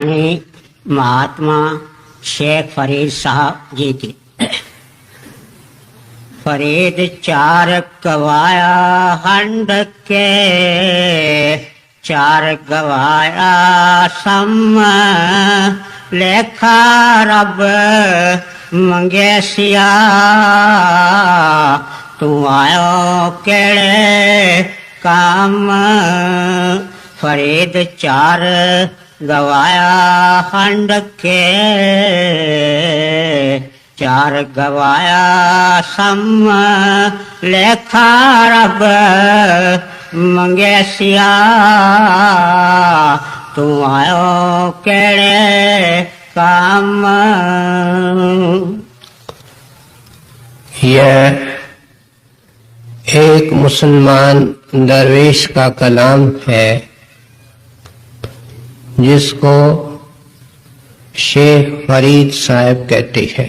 महात्मा शेख फरीद साहब जी की। फरीद चार गवाया हंड के, चार गवाया सम लेखा रब मंगे सिया, तू आयो केड़े काम। फरीद चार गवाया हंड के, चार गवाया सम लेखा रब मंगे सिया, तू आयो केड़े काम। यह एक मुसलमान दरवेश का कलाम है जिसको शेख फरीद साहब कहते हैं।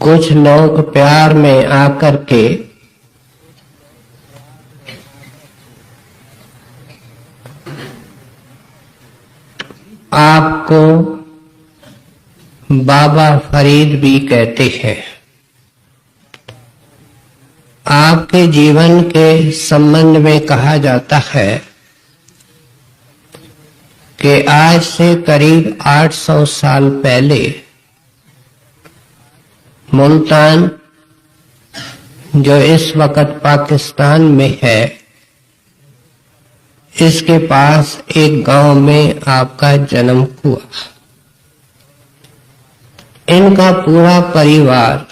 कुछ लोग प्यार में आकर के आपको बाबा फरीद भी कहते हैं। आपके जीवन के संबंध में कहा जाता है कि आज से करीब 800 साल पहले मुल्तान, जो इस वक्त पाकिस्तान में है, इसके पास एक गांव में आपका जन्म हुआ। इनका पूरा परिवार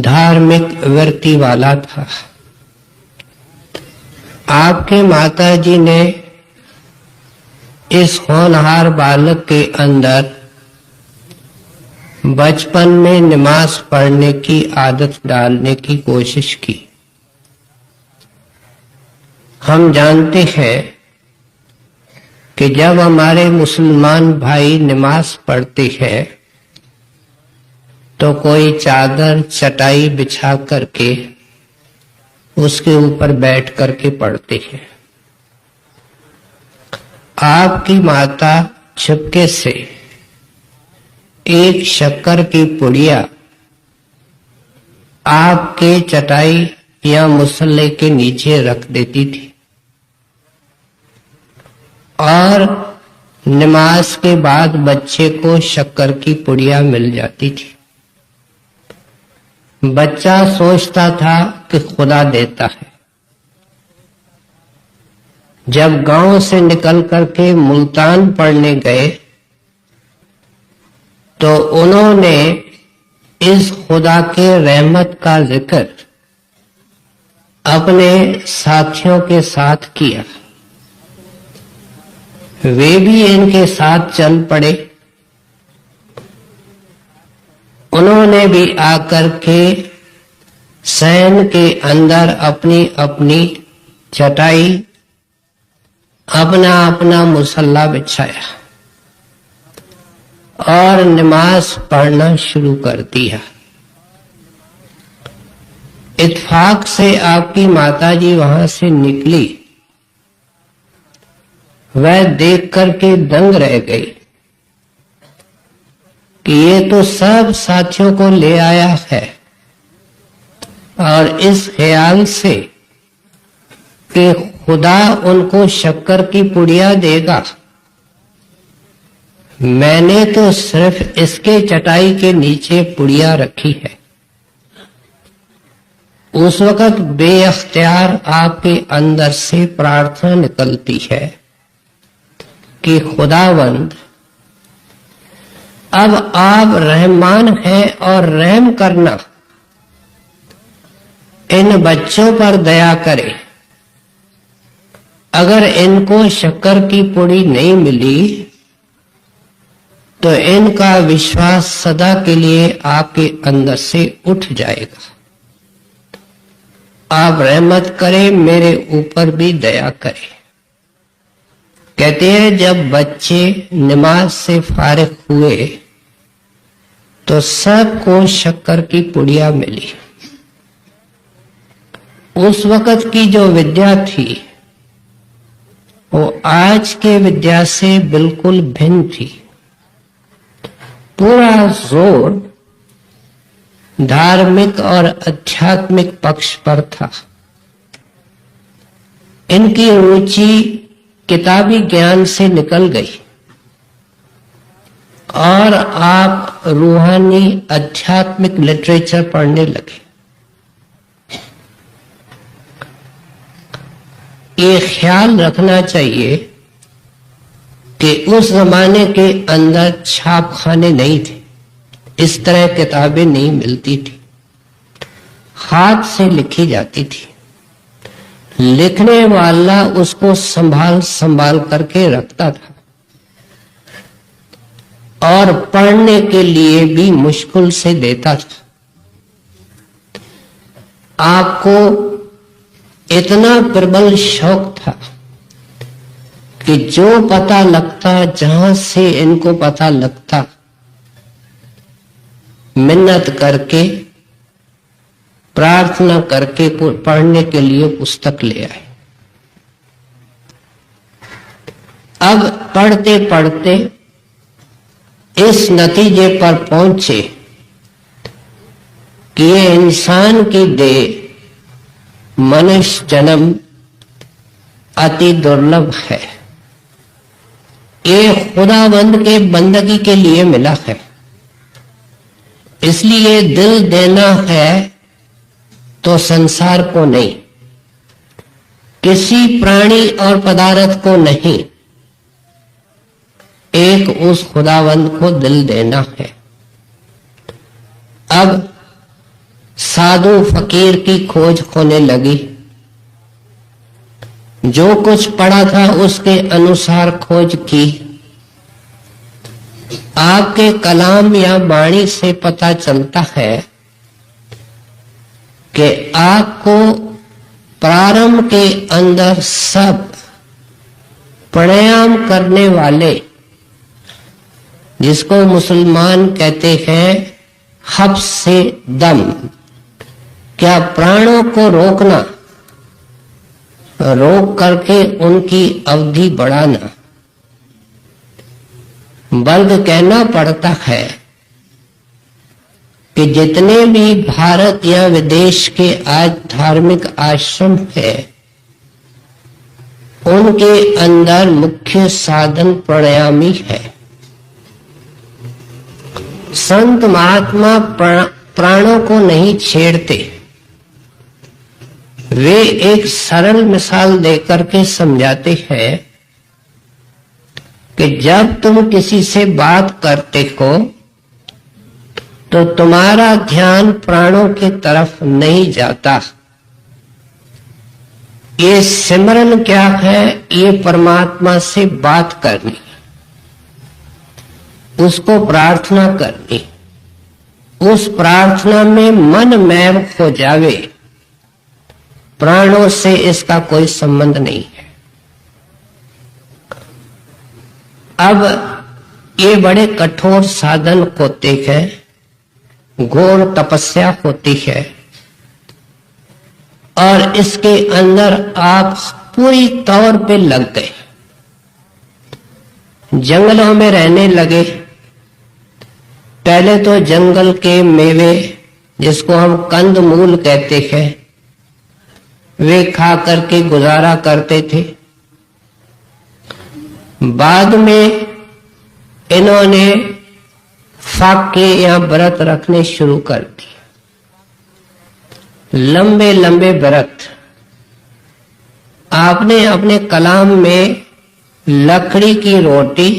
धार्मिक वृत्ति वाला था। आपके माताजी ने इस होनहार बालक के अंदर बचपन में नमाज पढ़ने की आदत डालने की कोशिश की। हम जानते हैं कि जब हमारे मुसलमान भाई नमाज पढ़ते हैं तो कोई चादर चटाई बिछा करके उसके ऊपर बैठ करके पढ़ते हैं। आपकी माता छुपके से एक शक्कर की पुड़िया आपके चटाई या मुसल्ले के नीचे रख देती थी और नमाज के बाद बच्चे को शक्कर की पुड़िया मिल जाती थी। बच्चा सोचता था कि खुदा देता है। जब गांव से निकल करके मुल्तान पढ़ने गए तो उन्होंने इस खुदा के रहमत का जिक्र अपने साथियों के साथ किया। वे भी इनके साथ चल पड़े। उन्होंने भी आकर के सैन के अंदर अपनी अपनी चटाई, अपना अपना मुसल्ला बिछाया और नमाज पढ़ना शुरू कर दिया। इत्तेफाक से आपकी माताजी वहां से निकली। वह देख करके दंग रह गई कि ये तो सब साथियों को ले आया है और इस ख्याल से कि खुदा उनको शक्कर की पुड़िया देगा। मैंने तो सिर्फ इसके चटाई के नीचे पुड़िया रखी है। उस वक्त बेअख्तियार आपके अंदर से प्रार्थना निकलती है कि खुदावंद, अब आप रहमान हैं और रहम करना, इन बच्चों पर दया करें। अगर इनको शक्कर की पुड़ी नहीं मिली तो इनका विश्वास सदा के लिए आपके अंदर से उठ जाएगा। आप रहमत करें, मेरे ऊपर भी दया करें। कहते हैं जब बच्चे नमाज से फारिग हुए तो सबको शक्कर की पुड़िया मिली। उस वक्त की जो विद्या थी वो आज के विद्या से बिल्कुल भिन्न थी। पूरा जोर धार्मिक और आध्यात्मिक पक्ष पर था। इनकी रुचि किताबी ज्ञान से निकल गई और आप रूहानी आध्यात्मिक लिटरेचर पढ़ने लगे। ये ख्याल रखना चाहिए कि उस जमाने के अंदर छापखाने नहीं थे, इस तरह किताबें नहीं मिलती थी, हाथ से लिखी जाती थी। लिखने वाला उसको संभाल संभाल करके रखता था और पढ़ने के लिए भी मुश्किल से देता था। आपको इतना प्रबल शौक था कि जो पता लगता, जहां से इनको पता लगता, मिन्नत करके प्रार्थना करके पढ़ने के लिए पुस्तक ले आए। अब पढ़ते पढ़ते इस नतीजे पर पहुंचे कि ये इंसान की देह मनुष्य जन्म अति दुर्लभ है। ये खुदावंद के बंदगी के लिए मिला है, इसलिए दिल देना है तो संसार को नहीं, किसी प्राणी और पदार्थ को नहीं, एक उस खुदावंद को दिल देना है। अब साधु फकीर की खोज होने लगी। जो कुछ पढ़ा था उसके अनुसार खोज की। आपके कलाम या वाणी से पता चलता है कि आपको प्रारंभ के अंदर सब प्राणायाम करने वाले, जिसको मुसलमान कहते हैं हफ्स से दम, क्या प्राणों को रोकना, रोक करके उनकी अवधि बढ़ाना, बल्कि कहना पड़ता है कि जितने भी भारत या विदेश के आज धार्मिक आश्रम है, उनके अंदर मुख्य साधन प्राणायामी है। संत महात्मा प्राणों को नहीं छेड़ते, वे एक सरल मिसाल देकर के समझाते हैं कि जब तुम किसी से बात करते हो तो तुम्हारा ध्यान प्राणों की तरफ नहीं जाता। ये सिमरन क्या है? ये परमात्मा से बात करनी, उसको प्रार्थना करनी, उस प्रार्थना में मन मैव हो जावे, प्राणों से इसका कोई संबंध नहीं है। अब ये बड़े कठोर साधन होते हैं, घोर तपस्या होती है, और इसके अंदर आप पूरी तौर पे लग गए, जंगलों में रहने लगे। पहले तो जंगल के मेवे, जिसको हम कंद मूल कहते हैं, वे खा करके गुजारा करते थे। बाद में इन्होंने फाके या व्रत रखने शुरू कर दिए, लंबे लंबे व्रत। आपने अपने कलाम में लकड़ी की रोटी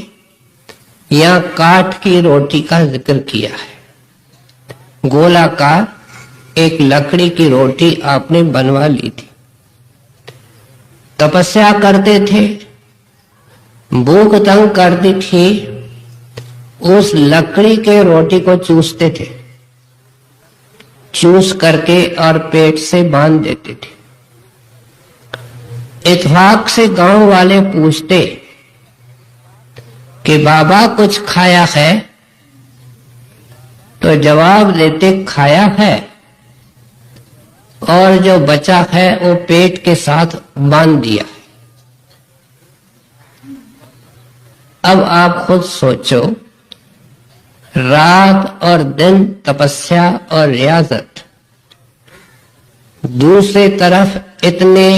या काठ की रोटी का जिक्र किया है। गोलाकार एक लकड़ी की रोटी आपने बनवा ली थी। तपस्या करते थे, भूख तंग करती थी, उस लकड़ी के रोटी को चूसते थे, चूस करके और पेट से बांध देते थे। इत्तेफाक से गांव वाले पूछते कि बाबा कुछ खाया है? तो जवाब देते खाया है, और जो बचा है वो पेट के साथ बांध दिया। अब आप खुद सोचो, रात और दिन तपस्या और रियाजत, दूसरी तरफ इतने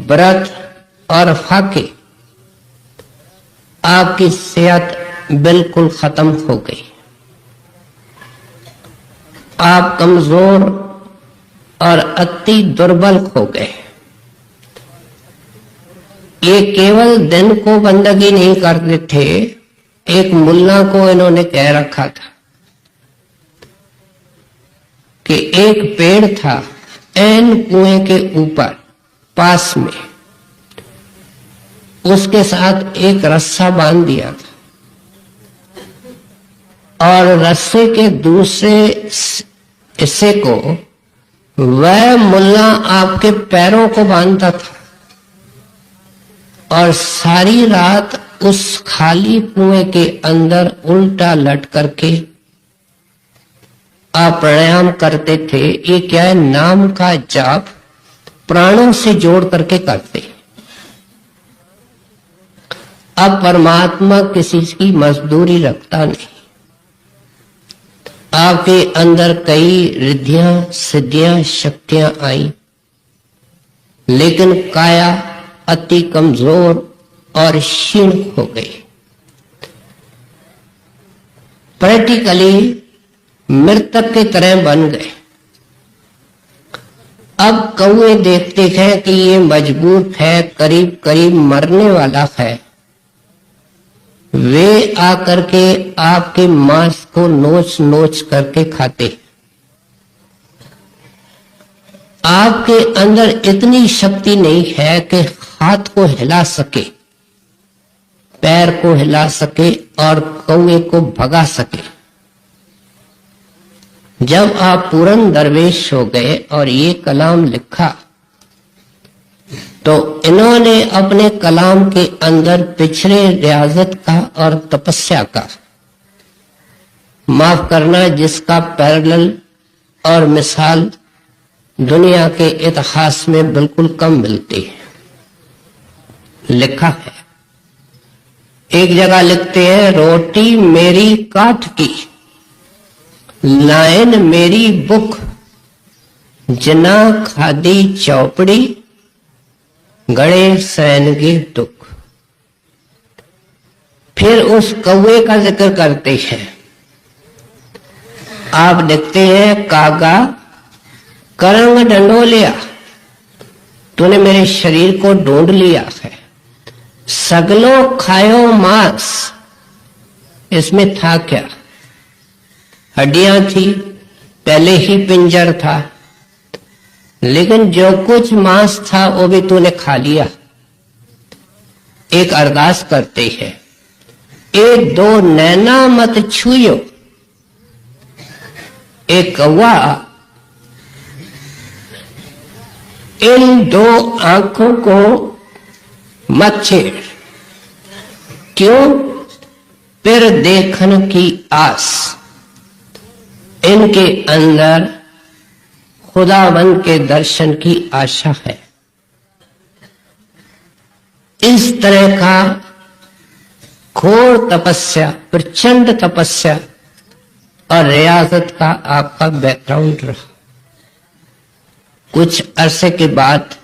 व्रत और फाके, आपकी सेहत बिल्कुल खत्म हो गई, आप कमजोर और अति दुर्बल हो गए। ये केवल दिन को बंदगी नहीं करते थे, एक मुल्ला को इन्होंने कह रखा था कि एक पेड़ था ऐन कुएं के ऊपर पास में, उसके साथ एक रस्सा बांध दिया था और रस्से के दूसरे हिस्से को वह मुल्ला आपके पैरों को बांधता था और सारी रात उस खाली कुएं के अंदर उल्टा लट करके आप प्राणायाम करते थे। ये क्या है, नाम का जाप प्राणों से जोड़ करके करते। अब परमात्मा किसी की मजदूरी रखता नहीं, आपके अंदर कई रिद्धियां सिद्धियां शक्तियां आई, लेकिन काया अति कमजोर और क्षीण हो गई। प्रैक्टिकली मृतक की तरह बन गए। अब कौए देखते हैं कि ये मजबूत है, करीब करीब मरने वाला है, वे आकर के आपके मांस को नोच नोच करके खाते। आपके अंदर इतनी शक्ति नहीं है कि हाथ को हिला सके, पैर को हिला सके और कौए को भगा सके। जब आप पूर्ण दरवेश हो गए और ये कलाम लिखा, तो इन्होंने अपने कलाम के अंदर पिछड़े रियाजत का और तपस्या का, माफ करना, जिसका पैरेलल और मिसाल दुनिया के इतिहास में बिल्कुल कम मिलती है, लिखा है। एक जगह लिखते हैं, रोटी मेरी काठ की, लाइन मेरी बुक, जना खादी चौपड़ी, गणे सैनगे दुख। फिर उस कौवे का जिक्र करते हैं। आप देखते हैं, कागा करंग डंडोलिया, तूने मेरे शरीर को ढूंढ लिया है, सगलो खायो मांस, इसमें था क्या, हड्डियां थी, पहले ही पिंजर था, लेकिन जो कुछ मांस था वो भी तूने खा लिया। एक अरदास करते हैं, एक दो नैना मत छुयो, एक कौवा इन दो आंखों को मत छेड़, क्यों, फिर देखने की आस, इनके अंदर खुदावंद के दर्शन की आशा है। इस तरह का घोर तपस्या, प्रचंड तपस्या और रियाजत का आपका बैकग्राउंड रहा। कुछ अरसे के बाद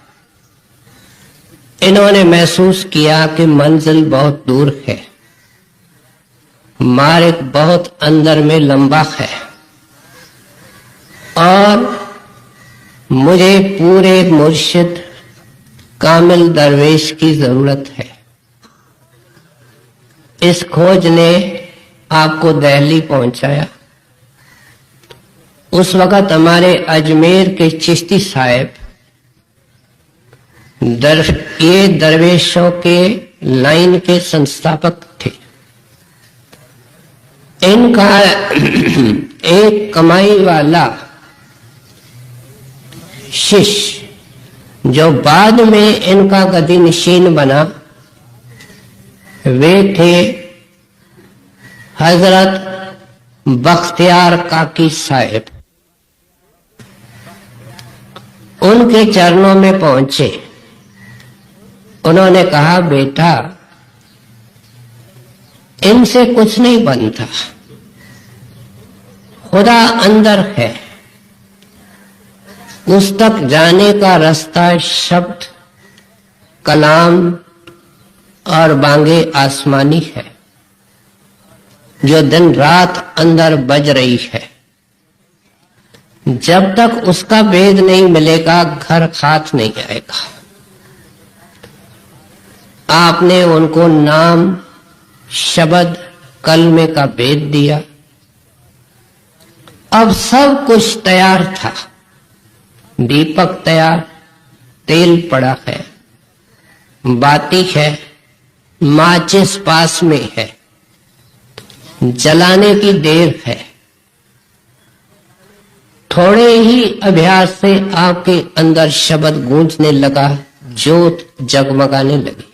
इन्होंने महसूस किया कि मंजिल बहुत दूर है, मार्ग बहुत अंदर में लंबा है और मुझे पूरे मुर्शिद कामिल दरवेश की जरूरत है। इस खोज ने आपको दिल्ली पहुंचाया। उस वक्त हमारे अजमेर के चिश्ती साहब ये दरवेशों के लाइन के संस्थापक थे। इनका एक कमाई वाला शिष्य जो बाद में इनका गदी नशीन बना, वे थे हजरत बख्तियार काकी साहब। उनके चरणों में पहुंचे। उन्होंने कहा, बेटा इनसे कुछ नहीं बनता। खुदा अंदर है, उस तक जाने का रास्ता शब्द, कलाम और बांगे आसमानी है, जो दिन रात अंदर बज रही है। जब तक उसका भेद नहीं मिलेगा, घर हाथ नहीं आएगा। आपने उनको नाम, शब्द, कलमे का भेद दिया। अब सब कुछ तैयार था, दीपक तैयार, तेल पड़ा है, बाती है, माचिस पास में है, जलाने की देर है। थोड़े ही अभ्यास से आपके अंदर शब्द गूंजने लगा, ज्योत जगमगाने लगी।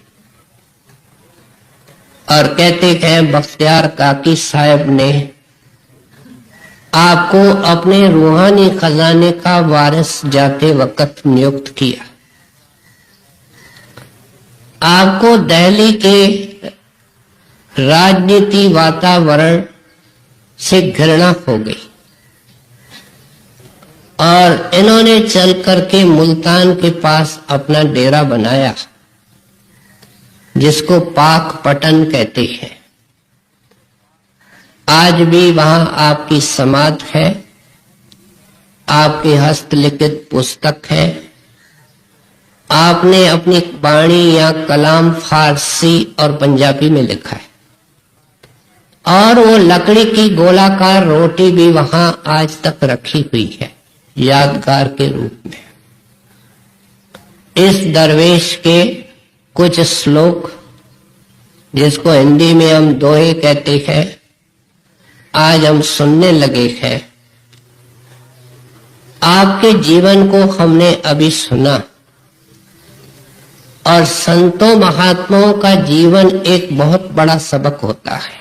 और कहते हैं बख्तियार काकी साहब ने आपको अपने रूहानी खजाने का वारिस जाते वक्त नियुक्त किया। आपको दिल्ली के राजनीति वातावरण से घृणा हो गई और इन्होंने चल करके मुल्तान के पास अपना डेरा बनाया, जिसको पाक पटन कहते हैं। आज भी वहां आपकी समाध है, आपके हस्तलिखित पुस्तक है। आपने अपनी वाणी या कलाम फारसी और पंजाबी में लिखा है, और वो लकड़ी की गोलाकार रोटी भी वहां आज तक रखी हुई है यादगार के रूप में। इस दरवेश के कुछ श्लोक, जिसको हिंदी में हम दोहे कहते हैं, आज हम सुनने लगे हैं। आपके जीवन को हमने अभी सुना, और संतों महात्माओं का जीवन एक बहुत बड़ा सबक होता है।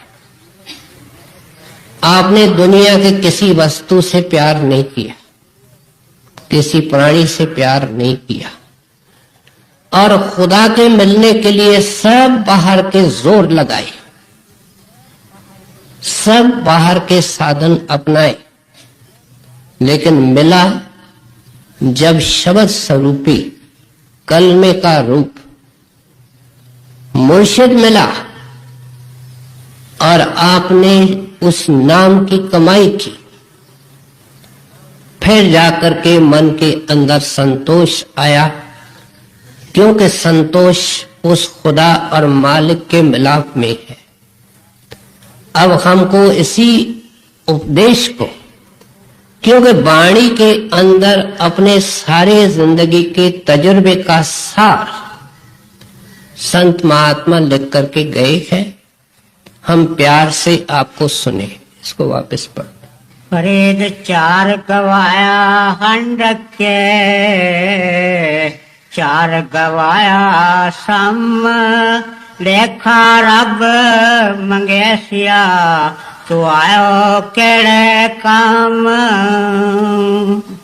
आपने दुनिया के किसी वस्तु से प्यार नहीं किया, किसी प्राणी से प्यार नहीं किया, और खुदा के मिलने के लिए सब बाहर के जोर लगाए, सब बाहर के साधन अपनाए, लेकिन मिला जब शब्द स्वरूपी कलमे का रूप मुर्शिद मिला, और आपने उस नाम की कमाई की। फिर जाकर के मन के अंदर संतोष आया, क्योंकि संतोष उस खुदा और मालिक के मिलाप में है। अब हमको इसी उपदेश को, क्योंकि वाणी के अंदर अपने सारे जिंदगी के तजुर्बे का सार संत महात्मा लिख करके गए हैं, हम प्यार से आपको सुने। इसको वापस पढ़। फरीद चार गवाया हंड के, चार गवाया सम, देखा रब मंगेसिया, तू आयो केड़े काम।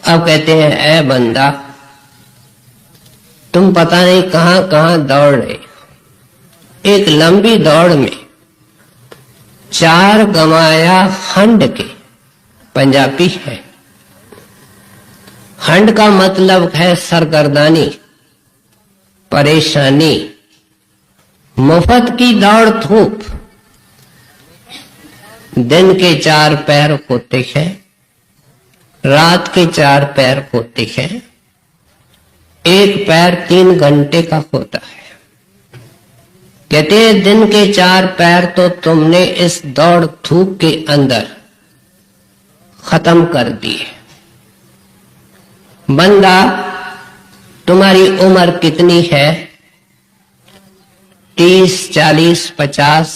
अब कहते हैं, ऐ बंदा, तुम पता नहीं कहां कहां दौड़ रहे। एक लंबी दौड़ में चार गवाया हंड के, पंजाबी है। हंड का मतलब है सरगर्दानी, परेशानी, मुफ्त की दौड़ धूप। दिन के चार पैर होते हैं, रात के चार पैर होते हैं, एक पैर 3 घंटे का होता है। कहते हैं दिन के 4 पैर तो तुमने इस दौड़ धूप के अंदर खत्म कर दिए। बंदा, तुम्हारी उम्र कितनी है? 30, 40, 50।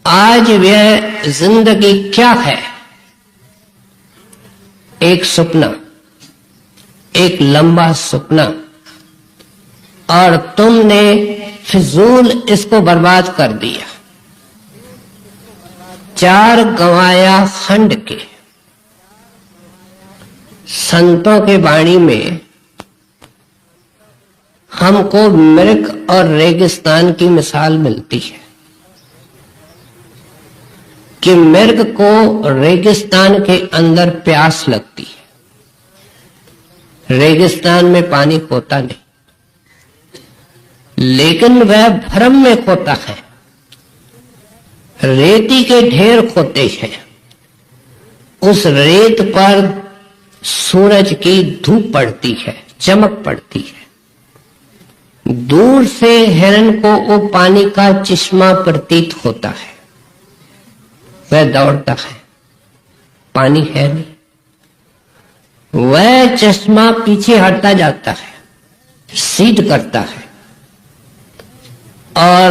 आज वह जिंदगी क्या है? एक सपना, एक लंबा सपना, और तुमने फिजूल इसको बर्बाद कर दिया। 4 गवाया खंड के। संतों के वाणी में हमको मृग और रेगिस्तान की मिसाल मिलती है। कि मृग को रेगिस्तान के अंदर प्यास लगती है। रेगिस्तान में पानी होता नहीं, लेकिन वह भ्रम में खोता है। रेती के ढेर होते हैं, उस रेत पर सूरज की धूप पड़ती है, चमक पड़ती है। दूर से हिरन को वो पानी का चश्मा प्रतीत होता है, वह दौड़ता है, पानी है नहीं। वह चश्मा पीछे हटता जाता है, सीध करता है, और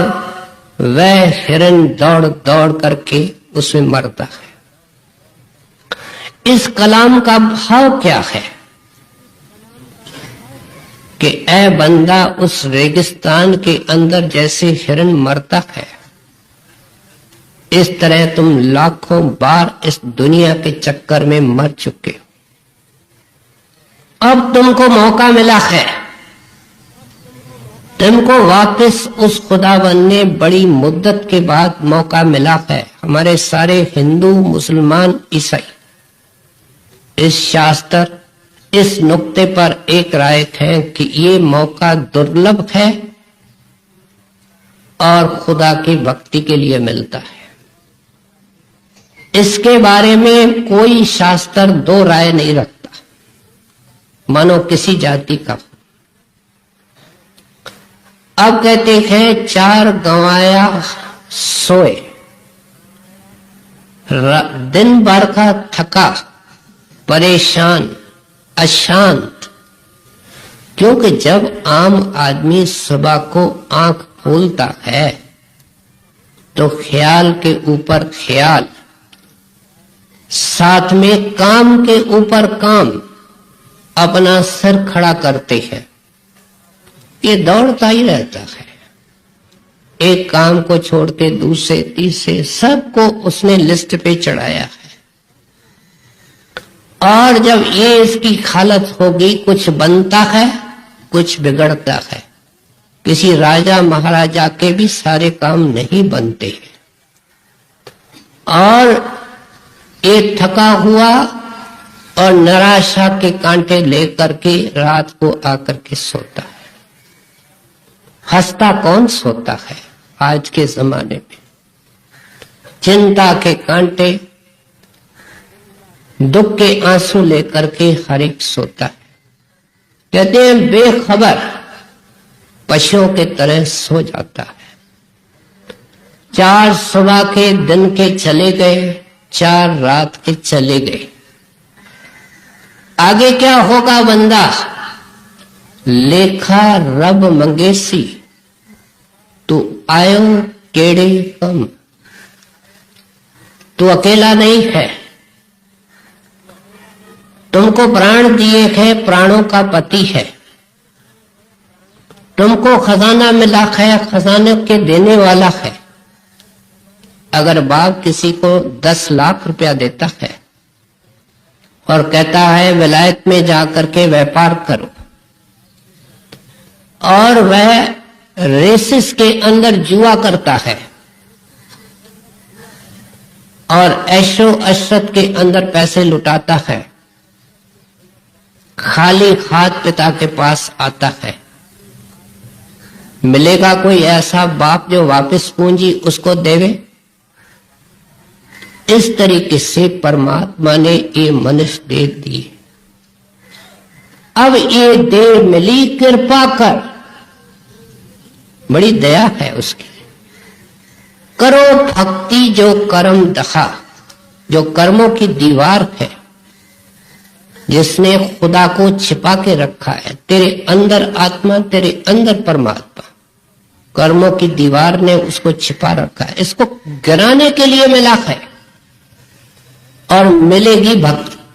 वह हिरन दौड़ दौड़ करके उसमें मरता है। इस कलाम का भाव क्या है कि ऐ बंदा, उस रेगिस्तान के अंदर जैसे हिरन मरता है, इस तरह तुम लाखों बार इस दुनिया के चक्कर में मर चुके हो। अब तुमको मौका मिला है, तुमको वापस उस खुदावन ने बड़ी मुद्दत के बाद मौका मिला है। हमारे सारे हिंदू, मुसलमान, ईसाई इस शास्त्र, इस नुक्ते पर एक राय है कि ये मौका दुर्लभ है और खुदा की भक्ति के लिए मिलता है। इसके बारे में कोई शास्त्र दो राय नहीं रखता, मानो किसी जाति का। अब कहते हैं 4 गंवाया सोए, दिन भर का थका, परेशान, अशांत। क्योंकि जब आम आदमी सुबह को आंख खोलता है तो ख्याल के ऊपर ख्याल, साथ में काम के ऊपर काम, अपना सिर खड़ा करते हैं। ये दौड़ता ही रहता है, एक काम को छोड़ के दूसरे, तीसरे, सबको उसने लिस्ट पे चढ़ाया है। और जब ये इसकी हालत होगी, कुछ बनता है, कुछ बिगड़ता है। किसी राजा महाराजा के भी सारे काम नहीं बनते हैं। और एक थका हुआ और निराशा के कांटे लेकर के रात को आकर के सोता है। हंसता कौन सोता है आज के जमाने में? चिंता के कांटे, दुख के आंसू लेकर के हर एक सोता है। कहते हैं बेखबर पशुओं के तरह सो जाता है। 4 सुबह के दिन के चले गए, 4 रात के चले गए। आगे क्या होगा बंदा? लेखा रब मंगेसी, तू आयो केड़े कम। तू अकेला नहीं है, तुमको प्राण दिए है, प्राणों का पति है। तुमको खजाना मिला है, खजाने के देने वाला है। अगर बाप किसी को 10 लाख रुपया देता है और कहता है विलायत में जाकर के व्यापार करो, और वह रेसिस के अंदर जुआ करता है और ऐशो अशरत के अंदर पैसे लुटाता है, खाली हाथ पिता के पास आता है, मिलेगा कोई ऐसा बाप जो वापस पूंजी उसको देवे? इस तरीके से परमात्मा ने ये मनुष्य दे दी। अब ये देह मिली कृपा कर, बड़ी दया है उसकी। करो भक्ति जो कर्म दखा, जो कर्मों की दीवार है, जिसने खुदा को छिपा के रखा है। तेरे अंदर आत्मा, तेरे अंदर परमात्मा, कर्मों की दीवार ने उसको छिपा रखा है। इसको गिराने के लिए मिला है और मिलेगी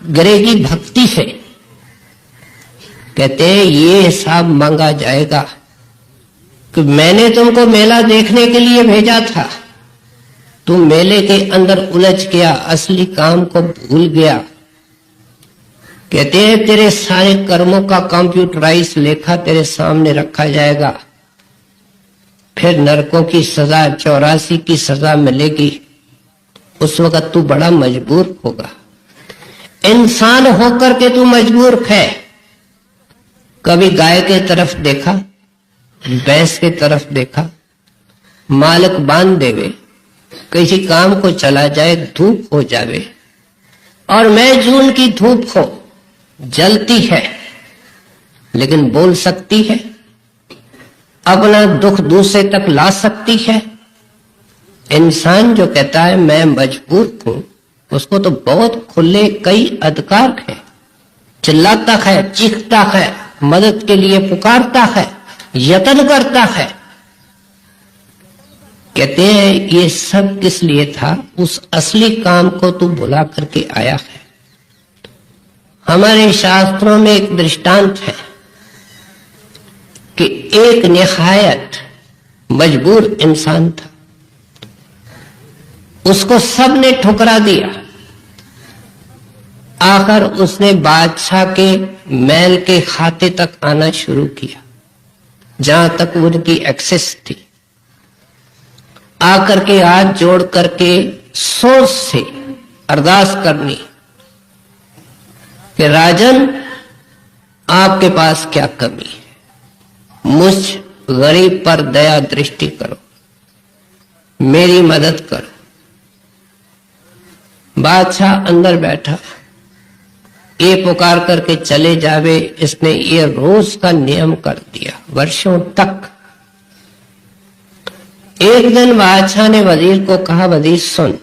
गिरेगी भक्ति से। कहते हैं ये हिसाब मांगा जाएगा कि मैंने तुमको मेला देखने के लिए भेजा था, तुम मेले के अंदर उलझ गया, असली काम को भूल गया। कहते हैं तेरे सारे कर्मों का कंप्यूटराइज लेखा तेरे सामने रखा जाएगा, फिर नरकों की सजा, 84 की सजा मिलेगी। उस वक्त तू बड़ा मजबूर होगा। इंसान होकर के तू मजबूर है। कभी गाय के तरफ देखा, भैंस के तरफ देखा, मालिक बांध देवे, किसी काम को चला जाए, धूप हो जावे, और मैं जून की धूप हो, जलती है लेकिन बोल सकती है, अपना दुख दूसरे तक ला सकती है। इंसान जो कहता है मैं मजबूर हूं, उसको तो बहुत खुले कई अधिकार है। चिल्लाता है, चीखता है, मदद के लिए पुकारता है, यत्न करता है। कहते हैं ये सब किस लिए था? उस असली काम को तू भुला करके आया है। हमारे शास्त्रों में एक दृष्टांत है कि एक निहायत मजबूर इंसान था, उसको सबने ठुकरा दिया। आकर उसने बादशाह के महल के खाते तक आना शुरू किया, जहां तक उनकी एक्सेस थी। आकर के हाथ जोड़ करके सोच से अरदास करनी कि राजन आपके पास क्या कमी है, मुझ गरीब पर दया दृष्टि करो, मेरी मदद करो। बादशाह अंदर बैठा, ये पुकार करके चले जावे, इसने ये रोज का नियम कर दिया वर्षों तक। एक दिन बादशाह ने वजीर को कहा, वजीर सुन,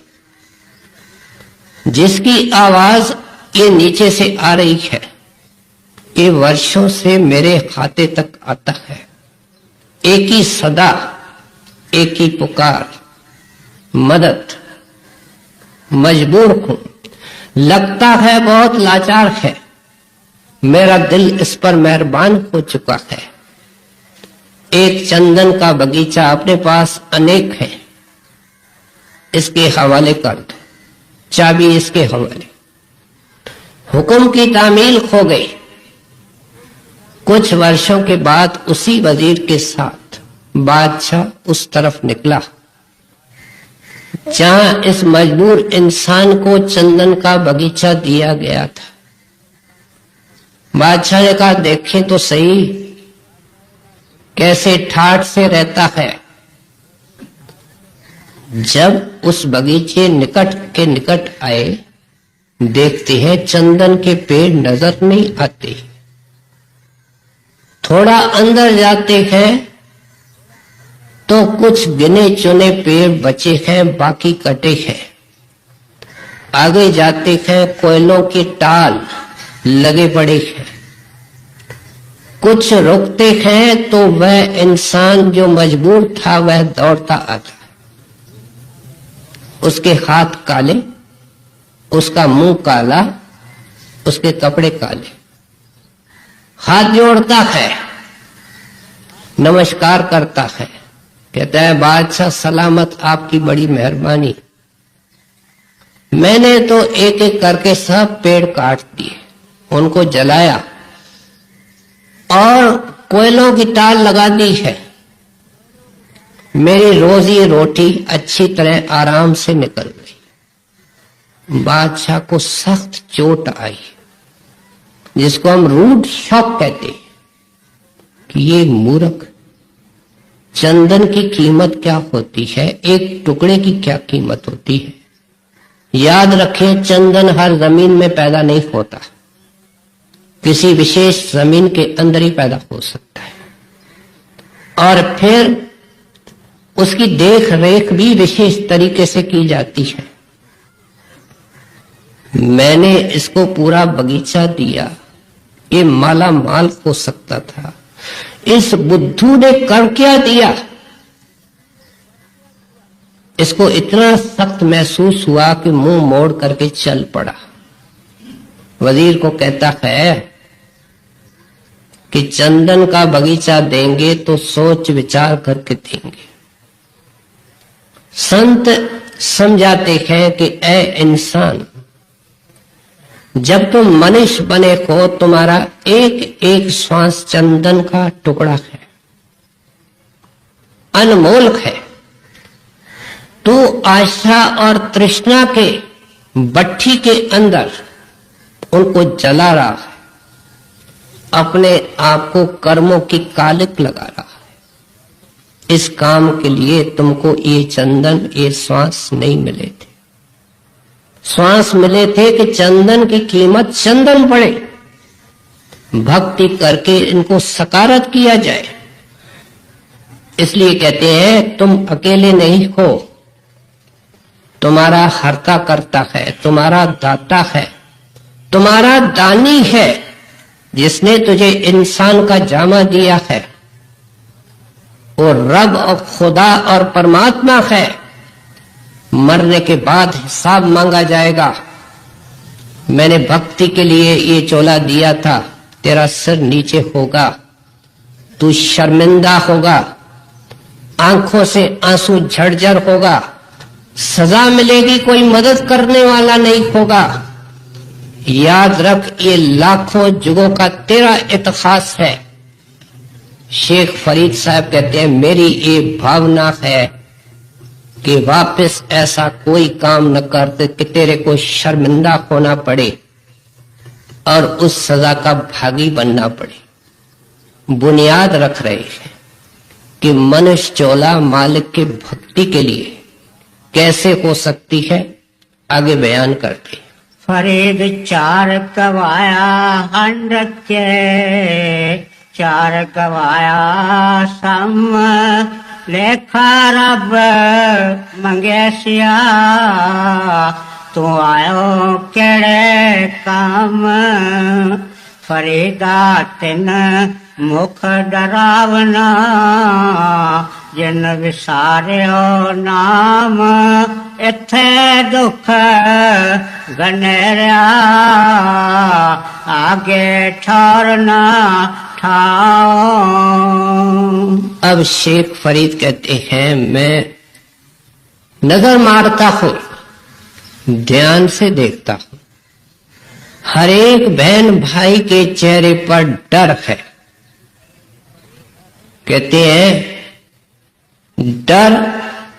जिसकी आवाज ये नीचे से आ रही है, ये वर्षों से मेरे खाते तक आता है। एक ही सदा, एक ही पुकार, मदद। मजबूर हूं, लगता है बहुत लाचार है, मेरा दिल इस पर मेहरबान हो चुका है। एक चंदन का बगीचा अपने पास अनेक है, इसके हवाले कर दो, चाबी इसके हवाले। हुक्म की तामील हो गई। कुछ वर्षों के बाद उसी वजीर के साथ बादशाह उस तरफ निकला जहां इस मजबूर इंसान को चंदन का बगीचा दिया गया था। बादशाह ने कहा, देखें तो सही कैसे ठाठ से रहता है। जब उस बगीचे निकट के निकट आए, देखते हैं चंदन के पेड़ नजर नहीं आते। थोड़ा अंदर जाते हैं तो कुछ गिने चुने पेड़ बचे हैं, बाकी कटे हैं। आगे जाते हैं, कोयलों की टाल लगे पड़े हैं। कुछ रुकते हैं तो वह इंसान जो मजबूर था वह दौड़ता आता। उसके हाथ काले, उसका मुंह काला, उसके कपड़े काले। हाथ जोड़ता है, नमस्कार करता है, कहता है बादशाह सलामत, आपकी बड़ी मेहरबानी। मैंने तो एक एक करके सब पेड़ काट दिए, उनको जलाया और कोयलों की टाल लगा दी है। मेरी रोजी रोटी अच्छी तरह आराम से निकल गई। बादशाह को सख्त चोट आई, जिसको हम रूड शॉक कहते हैं कि ये मूर्ख, चंदन की कीमत क्या होती है, एक टुकड़े की क्या कीमत होती है। याद रखें, चंदन हर जमीन में पैदा नहीं होता, किसी विशेष जमीन के अंदर ही पैदा हो सकता है, और फिर उसकी देख रेख भी विशेष तरीके से की जाती है। मैंने इसको पूरा बगीचा दिया, ये माला माल हो सकता था। इस बुद्धू ने कर क्या दिया? इसको इतना सख्त महसूस हुआ कि मुंह मोड़ करके चल पड़ा। वजीर को कहता है कि चंदन का बगीचा देंगे तो सोच विचार करके देंगे। संत समझाते हैं कि ऐ इंसान, जब तुम मनुष्य बने हो, तुम्हारा एक एक श्वास चंदन का टुकड़ा है, अनमोल है। तू आशा और तृष्णा के भट्ठी के अंदर उनको जला रहा है, अपने आप को कर्मों की कालिक लगा रहा है। इस काम के लिए तुमको ये चंदन, ये श्वास नहीं मिले थे। श्वास मिले थे कि चंदन की कीमत चंदन पड़े, भक्ति करके इनको सकारत किया जाए। इसलिए कहते हैं तुम अकेले नहीं हो, तुम्हारा हर्ता करता है, तुम्हारा दाता है, तुम्हारा दानी है, जिसने तुझे इंसान का जामा दिया है। वो रब और खुदा और परमात्मा है। मरने के बाद हिसाब मांगा जाएगा। मैंने भक्ति के लिए ये चोला दिया था, तेरा सिर नीचे होगा, तू शर्मिंदा होगा, आंखों से आंसू झरझर होगा, सजा मिलेगी, कोई मदद करने वाला नहीं होगा। याद रख, ये लाखों जुगों का तेरा इतिहास है। शेख फरीद साहब कहते हैं मेरी ये भावना है कि वापस ऐसा कोई काम न करते कि तेरे को शर्मिंदा होना पड़े और उस सजा का भागी बनना पड़े। बुनियाद रख रहे हैं कि मनुष्य चोला मालिक की भक्ति के लिए कैसे हो सकती है, आगे बयान करते हैं। फरीद चार गवाया हंड के, चार गवाया सम लेखा रब मंगेसिया, तू आयो केड़े काम। फरीदा तिन मुख डरावना, जिन विसारियो नाम, इथे दुख गनेरिया, आगे ठहरना ठाओ। अब शेख फरीद कहते हैं मैं नजर मारता हूं, ध्यान से देखता हूं, हर एक बहन भाई के चेहरे पर डर है। कहते हैं डर,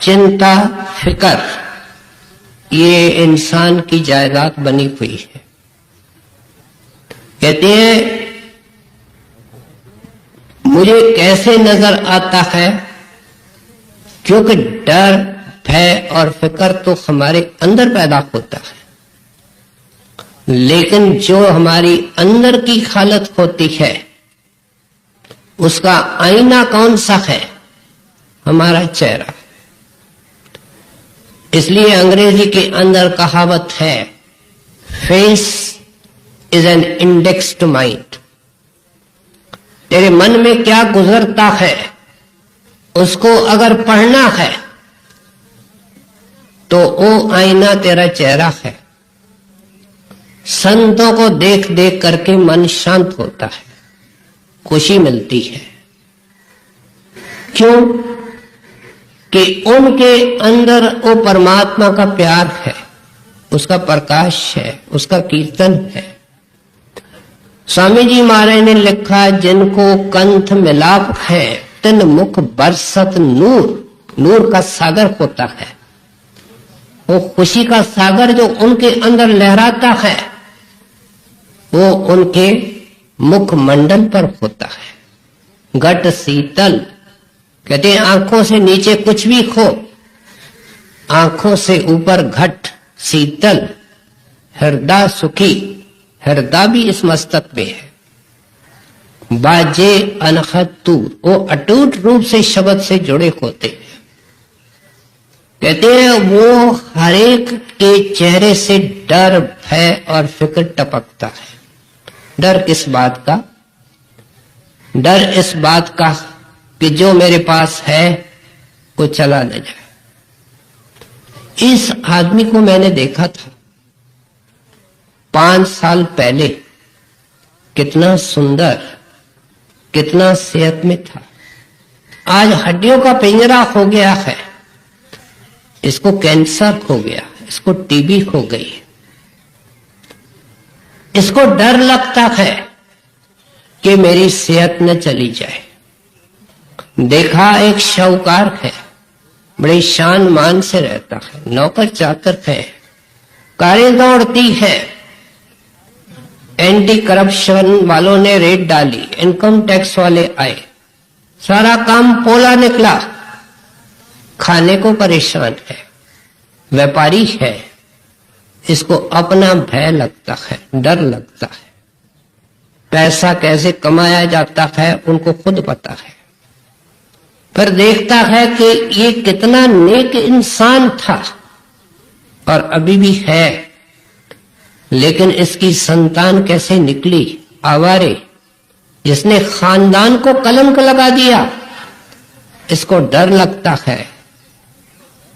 चिंता, फिकर ये इंसान की जायदाद बनी हुई है। कहते हैं मुझे कैसे नजर आता है, क्योंकि डर, भय और फिक्र तो हमारे अंदर पैदा होता है, लेकिन जो हमारी अंदर की हालत होती है उसका आईना कौन सा है? हमारा चेहरा। इसलिए अंग्रेजी के अंदर कहावत है face is an index to mind. तेरे मन में क्या गुजरता है उसको अगर पढ़ना है तो वो आईना तेरा चेहरा है। संतों को देख देख करके मन शांत होता है, खुशी मिलती है। क्यों? कि उनके अंदर वो परमात्मा का प्यार है, उसका प्रकाश है, उसका कीर्तन है। स्वामी जी महाराज ने लिखा जिनको कंठ मिलाप है तिन मुख बरसत नूर। नूर का सागर होता है, वो खुशी का सागर जो उनके अंदर लहराता है वो उनके मुख मंडल पर होता है। घट शीतल, कहते हैं आंखों से नीचे कुछ भी हो, आंखों से ऊपर घट शीतल, हृदय सुखी, हृदय भी इस मस्तक में है। बाजे अनहद तूर, वो अटूट रूप से शब्द से जुड़े होते हैं। कहते हैं वो हर एक के चेहरे से डर, भय और फिक्र टपकता है। डर किस बात का? डर इस बात का कि जो मेरे पास है वो चला न जाए। इस आदमी को मैंने देखा था 5 साल पहले, कितना सुंदर, कितना सेहत में था। आज हड्डियों का पिंजरा हो गया है, इसको कैंसर हो गया, इसको टीबी हो गई। इसको डर लगता है कि मेरी सेहत न चली जाए। देखा एक शाहूकार है, बड़े शान मान से रहता है, नौकर चाकर है, कारें दौड़ती है। एंटी करप्शन वालों ने रेड डाली, इनकम टैक्स वाले आए, सारा काम पोला निकला। खाने को परेशान है, व्यापारी है, इसको अपना भय लगता है, डर लगता है। पैसा कैसे कमाया जाता है उनको खुद पता है। फिर देखता है कि ये कितना नेक इंसान था और अभी भी है, लेकिन इसकी संतान कैसे निकली आवारे, जिसने खानदान को कलंक लगा दिया। इसको डर लगता है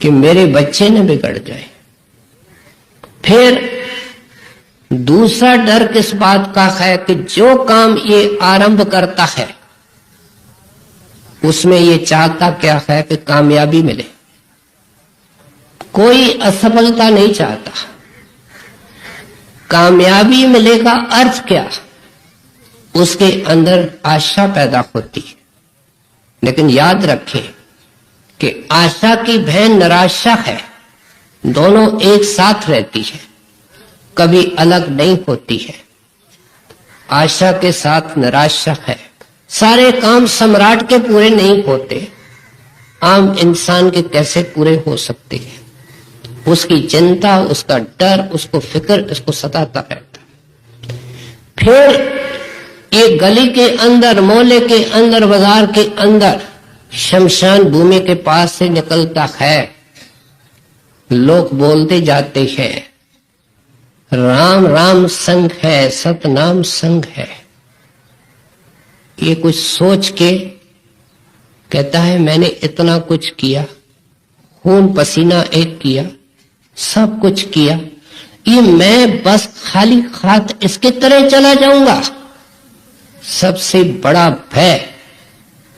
कि मेरे बच्चे न बिगड़ जाए। फिर दूसरा डर किस बात का है कि जो काम ये आरंभ करता है उसमें ये चाहता क्या है कि कामयाबी मिले, कोई असफलता नहीं चाहता। कामयाबी मिलेगा अर्थ क्या, उसके अंदर आशा पैदा होती है। लेकिन याद रखें कि आशा की बहन निराशा है, दोनों एक साथ रहती है, कभी अलग नहीं होती है। आशा के साथ निराशा है। सारे काम सम्राट के पूरे नहीं होते, आम इंसान के कैसे पूरे हो सकते हैं। उसकी चिंता, उसका डर, उसको फिक्र, उसको सताता रहता। फिर एक गली के अंदर, मोहल्ले के अंदर, बाजार के अंदर, शमशान भूमि के पास से निकलता है। लोग बोलते जाते हैं, राम राम संग है, सतनाम संग है। ये कुछ सोच के कहता है मैंने इतना कुछ किया, खून पसीना एक किया, सब कुछ किया, ये मैं बस खाली हाथ इसके तरह चला जाऊंगा। सबसे बड़ा भय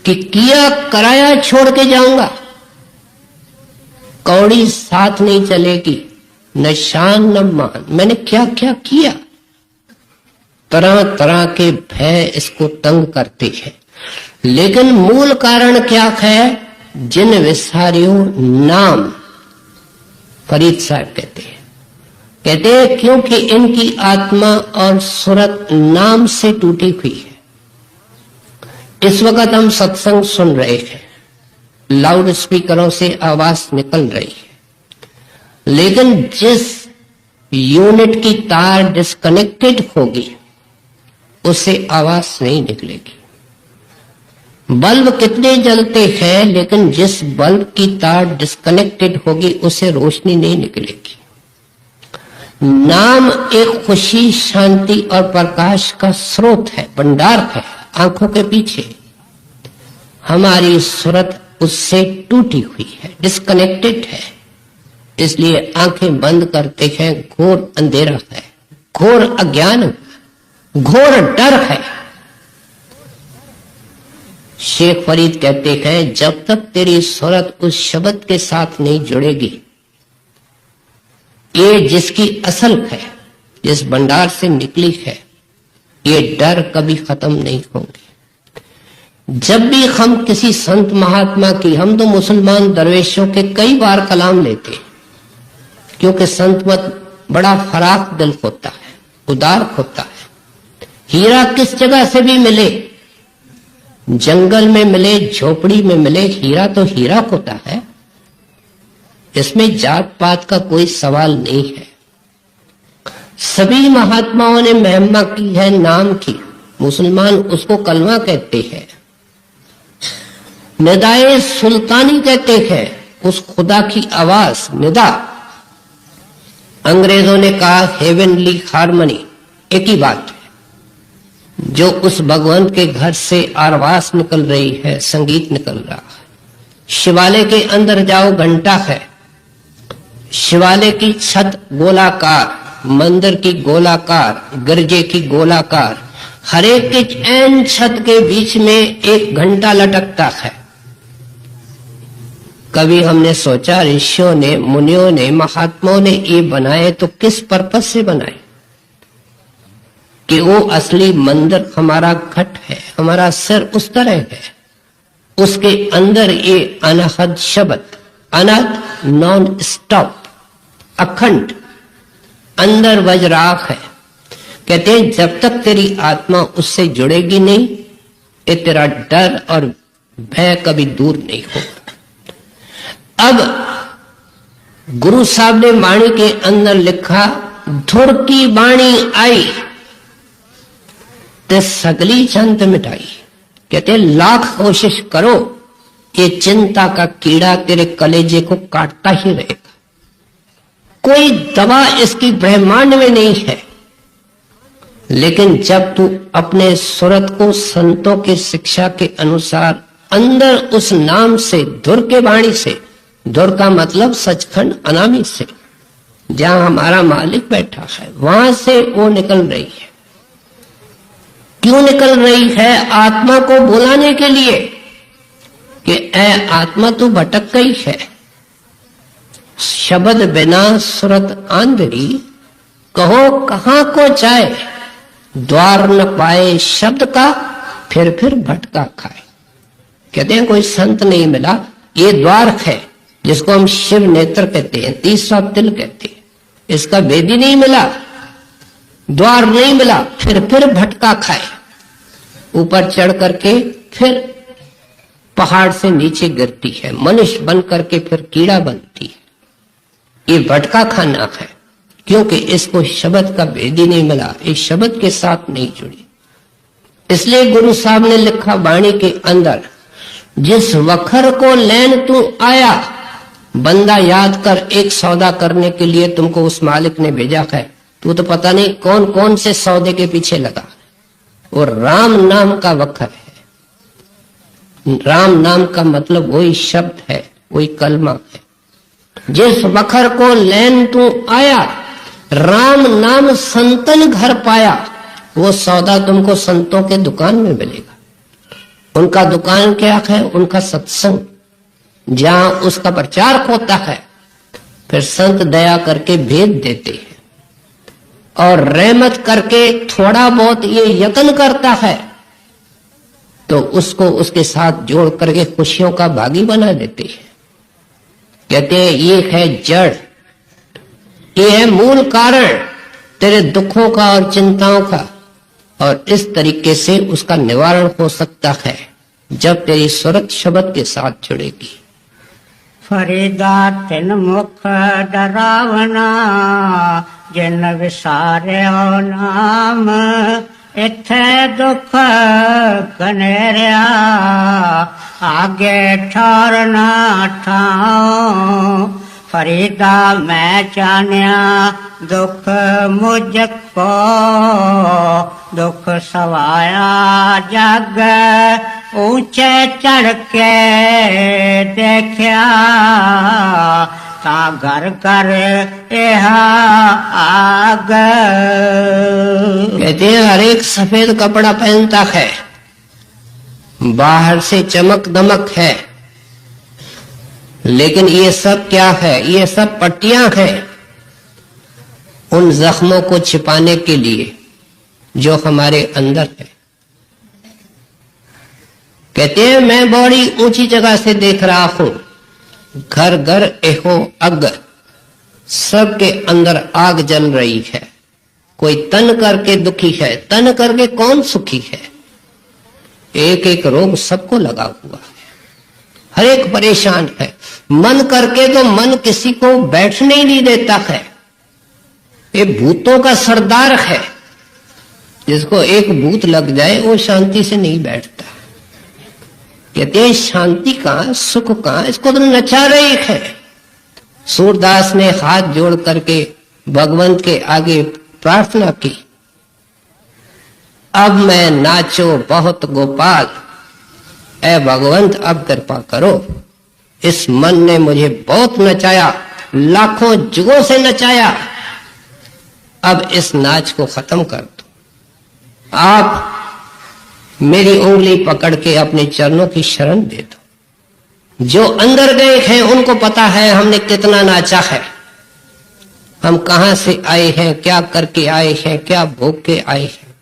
कि किया कराया छोड़ के जाऊंगा, कौड़ी साथ नहीं चलेगी, न शान न मान। मैंने क्या क्या किया। तरह तरह के भय इसको तंग करते हैं। लेकिन मूल कारण क्या है? जिन विसारियों नाम। फरीद साहब कहते हैं क्योंकि इनकी आत्मा और सूरत नाम से टूटी हुई है। इस वक्त हम सत्संग सुन रहे हैं, लाउड स्पीकरों से आवाज निकल रही है, लेकिन जिस यूनिट की तार डिस्कनेक्टेड होगी उससे आवाज नहीं निकलेगी। बल्ब कितने जलते हैं, लेकिन जिस बल्ब की तार डिस्कनेक्टेड होगी उससे रोशनी नहीं निकलेगी। नाम एक खुशी, शांति और प्रकाश का स्रोत है, भंडार है आंखों के पीछे। हमारी सूरत उससे टूटी हुई है, डिस्कनेक्टेड है, इसलिए आंखें बंद करते हैं। घोर अंधेरा है, घोर अज्ञान, घोर डर है। शेख फरीद कहते हैं जब तक तेरी सूरत उस शब्द के साथ नहीं जुड़ेगी, ये जिसकी असल है, जिस भंडार से निकली है, ये डर कभी खत्म नहीं होंगे। जब भी हम किसी संत महात्मा की, हम तो मुसलमान दरवेशों के कई बार कलाम लेते हैं, क्योंकि संत मत बड़ा फराख दिल होता है, उदार होता है। हीरा किस जगह से भी मिले, जंगल में मिले, झोपड़ी में मिले, हीरा तो हीरा होता है। इसमें जात पात का कोई सवाल नहीं है। सभी महात्माओं ने महिमा की है नाम की। मुसलमान उसको कलमा कहते हैं, निदाए सुल्तानी कहते हैं, उस खुदा की आवाज निदा। अंग्रेजों ने कहा हेवनली हार्मनी, एक ही बात है। जो उस भगवान के घर से आवाज निकल रही है, संगीत निकल रहा है। शिवालय के अंदर जाओ, घंटा है। शिवालय की छत गोलाकार, मंदिर की गोलाकार, गिरजे की गोलाकार, हर एक के एन छत के बीच में एक घंटा लटकता है। कभी हमने सोचा ऋषियों ने, मुनियों ने, महात्माओं ने ये बनाए तो किस पर्पस से बनाए? कि वो असली मंदिर हमारा घट है, हमारा सिर उस तरह है, उसके अंदर ये अनहद शब्द, अनंत, नॉन स्टॉप, अखंड अंदर वज्राग है। कहते हैं जब तक तेरी आत्मा उससे जुड़ेगी नहीं, ये तेरा डर और भय कभी दूर नहीं होगा। अब गुरु साहब ने वाणी के अंदर लिखा, धुर की वाणी आई ते सगली चंत मिटाई। कहते हैं लाख कोशिश करो, ये चिंता का कीड़ा तेरे कलेजे को काटता ही रहेगा। कोई दवा इसकी ब्रह्मांड में नहीं है। लेकिन जब तू अपने सूरत को संतों की शिक्षा के अनुसार अंदर उस नाम से, धुर के वाणी से, धुर का मतलब सचखंड अनामी से, जहां हमारा मालिक बैठा है, वहां से वो निकल रही है। क्यों निकल रही है? आत्मा को बुलाने के लिए कि ऐ आत्मा तू भटक गई है। शब्द बिना सुरत आंधरी, कहो कहां को जाए, द्वार न पाए शब्द का, फिर भटका खाए। कहते हैं कोई संत नहीं मिला, ये द्वार है जिसको हम शिव नेत्र कहते हैं, तीसरा तिल कहते हैं, इसका वेदी नहीं मिला, द्वार नहीं मिला, फिर भटका खाए। ऊपर चढ़ करके फिर पहाड़ से नीचे गिरती है, मनुष्य बन करके फिर कीड़ा बनती है। ये भटका खाना है, क्योंकि इसको शब्द का वेदी नहीं मिला, इस शब्द के साथ नहीं जुड़ी। इसलिए गुरु साहब ने लिखा वाणी के अंदर, जिस वखर को लेन तू आया, बंदा याद कर, एक सौदा करने के लिए तुमको उस मालिक ने भेजा है, तू तो पता नहीं कौन कौन से सौदे के पीछे लगा। और राम नाम का वखर है। राम नाम का मतलब वही शब्द है, वही कलमा है। जिस वखर को लेन तू आया, राम नाम संतन घर पाया, वो सौदा तुमको संतों के दुकान में मिलेगा। उनका दुकान क्या है? उनका सत्संग, जहां उसका प्रचार होता है। फिर संत दया करके भेद देते हैं और रहमत करके थोड़ा बहुत ये यत्न करता है, तो उसको उसके साथ जोड़ करके खुशियों का भागी बना देते हैं। कहते हैं ये है जड़, ये है मूल कारण तेरे दुखों का और चिंताओं का, और इस तरीके से उसका निवारण हो सकता है जब तेरी सूरत शब्द के साथ जुड़ेगी। फरीदा तिन मुख डरावना, जिन विसारियो नाम, इथे दुख कनेरिया, आगे ठौर ना ठाओ। फरीदा मैं जानिया दुख मुझको, दुख सवाया जग, ऊंचे चढ़ के देखा, ता घर घर यहा आग। कहते हैं हर एक सफेद कपड़ा पहनता है, बाहर से चमक दमक है, लेकिन ये सब क्या है? ये सब पट्टियां हैं उन जख्मों को छिपाने के लिए जो हमारे अंदर है। कहते हैं मैं बड़ी ऊंची जगह से देख रहा हूं, घर घर एहो अग, सबके अंदर आग जल रही है। कोई तन करके दुखी है, तन करके कौन सुखी है? एक एक रोग सबको लगा हुआ है, हर एक परेशान है। मन करके तो मन किसी को बैठने ही नहीं देता है। ये भूतों का सरदार है, जिसको एक भूत लग जाए वो शांति से नहीं बैठता। कहते हैं शांति कहां, सुख कहां, इसको तो नचा रही है। सूरदास ने हाथ जोड़ करके भगवंत के आगे प्रार्थना की, अब मैं नाचो बहुत गोपाल, ऐ भगवंत अब कृपा करो। इस मन ने मुझे बहुत नचाया, लाखों जुगों से नचाया, अब इस नाच को खत्म कर दो। आप मेरी उंगली पकड़ के अपने चरणों की शरण दे दो। जो अंदर गए हैं उनको पता है हमने कितना नाचा है, हम कहां से आए हैं, क्या करके आए हैं, क्या भोग के आए हैं।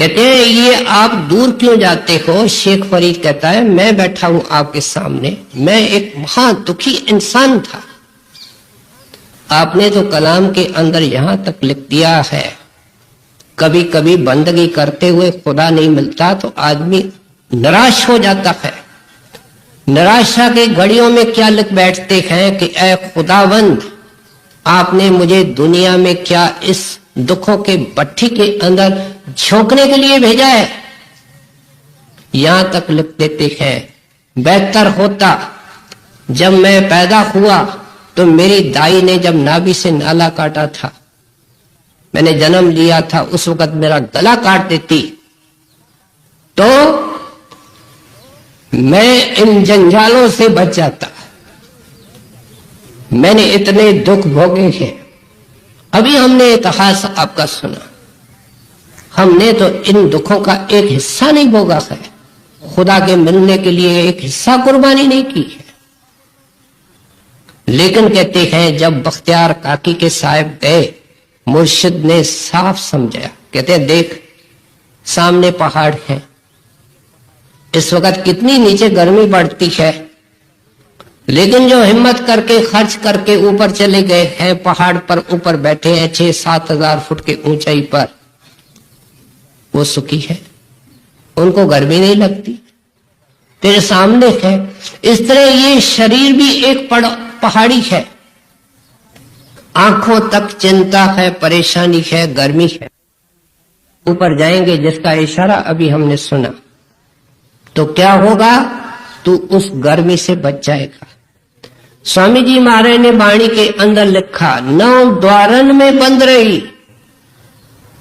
कहते हैं ये आप दूर क्यों जाते हो? शेख फरीद कहता है मैं बैठा हूं आपके सामने, मैं एक महादुखी इंसान था। आपने तो कलाम के अंदर यहां तक लिख दिया है, कभी कभी बंदगी करते हुए खुदा नहीं मिलता तो आदमी निराश हो जाता है। निराशा की घड़ियों में क्या लिख बैठते हैं कि ऐ खुदावंद, आपने मुझे दुनिया में क्या इस दुखों के भट्ठी के अंदर झोंकने के लिए भेजा है? यहां तक लिख देते हैं बेहतर होता जब मैं पैदा हुआ तो मेरी दाई ने जब नाभि से नाला काटा था, मैंने जन्म लिया था, उस वक्त मेरा गला काट देती तो मैं इन जंजालों से बच जाता। मैंने इतने दुख भोगे हैं। अभी हमने इतिहास आपका सुना, हमने तो इन दुखों का एक हिस्सा नहीं भोगा है, खुदा के मिलने के लिए एक हिस्सा कुर्बानी नहीं की है। लेकिन कहते हैं जब बख्तियार काकी के साहिब गए, मुर्शिद ने साफ समझाया। कहते हैं देख सामने पहाड़ है, इस वक्त कितनी नीचे गर्मी पड़ती है, लेकिन जो हिम्मत करके खर्च करके ऊपर चले गए हैं, पहाड़ पर ऊपर बैठे हैं 6-7 हजार फुट के ऊंचाई पर, वो सुखी है, उनको गर्मी नहीं लगती, तेरे सामने है। इस तरह ये शरीर भी एक पहाड़ी है, आंखों तक चिंता है, परेशानी है, गर्मी है। ऊपर जाएंगे जिसका इशारा अभी हमने सुना, तो क्या होगा? तू उस गर्मी से बच जाएगा। स्वामी जी महाराज ने वाणी के अंदर लिखा, 9 द्वारन में बंद रही,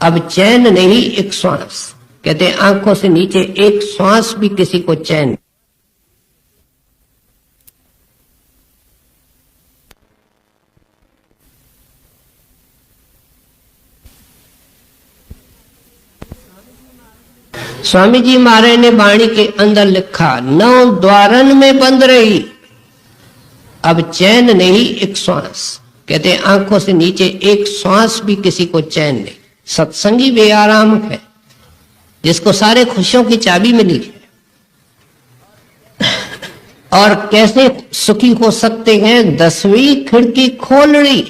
अब चैन नहीं एक श्वास। कहते हैं आंखों से नीचे एक श्वास भी किसी को चैन। स्वामी जी महाराज ने वाणी के अंदर लिखा, 9 द्वारन में बंद रही, अब चैन नहीं एक श्वास। कहते हैं आंखों से नीचे एक श्वास भी किसी को चैन नहीं। सत्संगी बेआराम है जिसको सारे खुशियों की चाबी मिली है। और कैसे सुखी हो सकते हैं? 10वीं खिड़की खोलनी।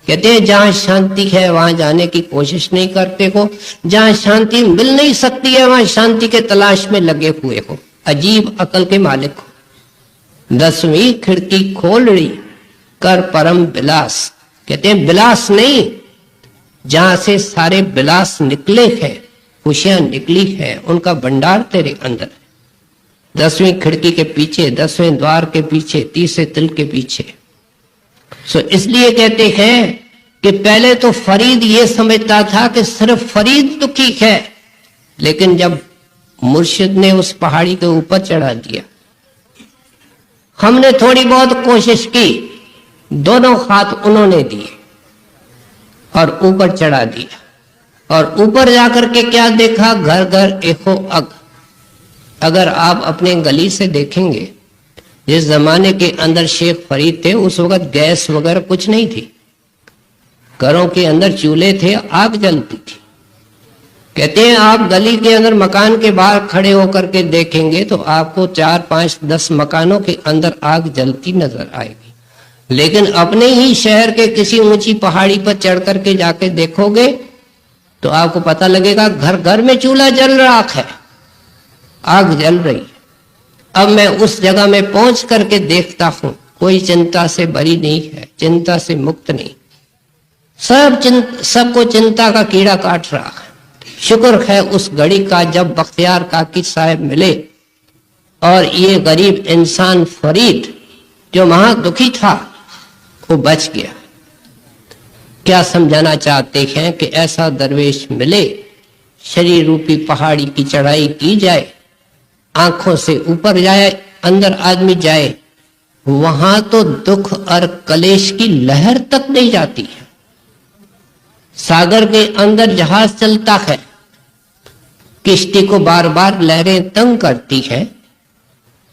कहते हैं जहां शांति है वहां जाने की कोशिश नहीं करते हो, जहां शांति मिल नहीं सकती है वहां शांति के तलाश में लगे हुए हो। अजीब अकल के मालिक हो। 10वीं खिड़की खोलनी कर परम बिलास। कहते हैं बिलास नहीं, जहां से सारे बिलास निकले हैं, खुशियां निकली है, उनका भंडार तेरे अंदर है। 10वीं खिड़की के पीछे, 10वें द्वार के पीछे, 30 तिल के पीछे। सो इसलिए कहते हैं कि पहले तो फरीद ये समझता था कि सिर्फ फरीद दुखी है, लेकिन जब मुर्शिद ने उस पहाड़ी के ऊपर चढ़ा दिया, हमने थोड़ी बहुत कोशिश की, दोनों हाथ उन्होंने दिए और ऊपर चढ़ा दिया। और ऊपर जाकर के क्या देखा? घर घर एको अग। अगर आप अपने गली से देखेंगे, जिस जमाने के अंदर शेख फरीद थे उस वक्त गैस वगैरह कुछ नहीं थी, घरों के अंदर चूल्हे थे, आग जलती थी। कहते हैं आप गली के अंदर मकान के बाहर खड़े होकर के देखेंगे तो आपको 4, 5, 10 मकानों के अंदर आग जलती नजर आएगी। लेकिन अपने ही शहर के किसी ऊंची पहाड़ी पर चढ़ करके जाके देखोगे तो आपको पता लगेगा घर घर में चूल्हा जल रहा है, आग जल रही है। अब मैं उस जगह में पहुंच करके देखता हूं, कोई चिंता से बरी नहीं है, चिंता से मुक्त नहीं, सबको चिंता का कीड़ा काट रहा है। शुक्र है उस घड़ी का जब बख्तियार काकी साहब मिले और ये गरीब इंसान फरीद जो महा दुखी था वो बच गया। क्या समझाना चाहते हैं कि ऐसा दरवेश मिले, शरीर रूपी पहाड़ी की चढ़ाई की जाए, आंखों से ऊपर जाए, अंदर आदमी जाए, वहां तो दुख और कलेश की लहर तक नहीं जाती है। सागर के अंदर जहाज चलता है, किश्ती को बार बार लहरें तंग करती है,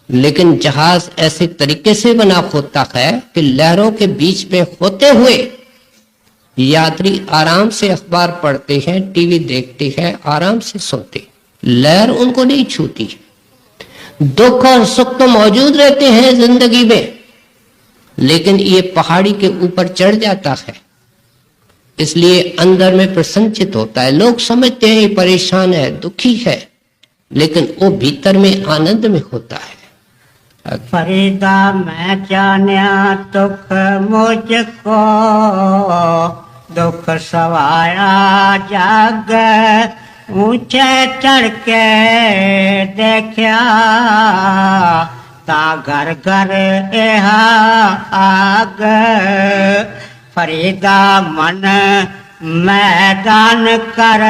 लेकिन जहाज ऐसे तरीके से बना होता है कि लहरों के बीच में होते हुए यात्री आराम से अखबार पढ़ते हैं, टीवी देखते हैं, आराम से सोते, लहर उनको नहीं छूती। दुख और सुख तो मौजूद रहते हैं जिंदगी में, लेकिन ये पहाड़ी के ऊपर चढ़ जाता है, इसलिए अंदर में प्रसन्नचित होता है। लोग समझते हैं ये परेशान है, दुखी है, लेकिन वो भीतर में आनंद में होता है। फरीदा मैं जान्या दुख मुझको, दुख सवाया जग ऊंचे चढ़ के देखा, ता घर घर यह आग। फरीदा मन मैदान कर,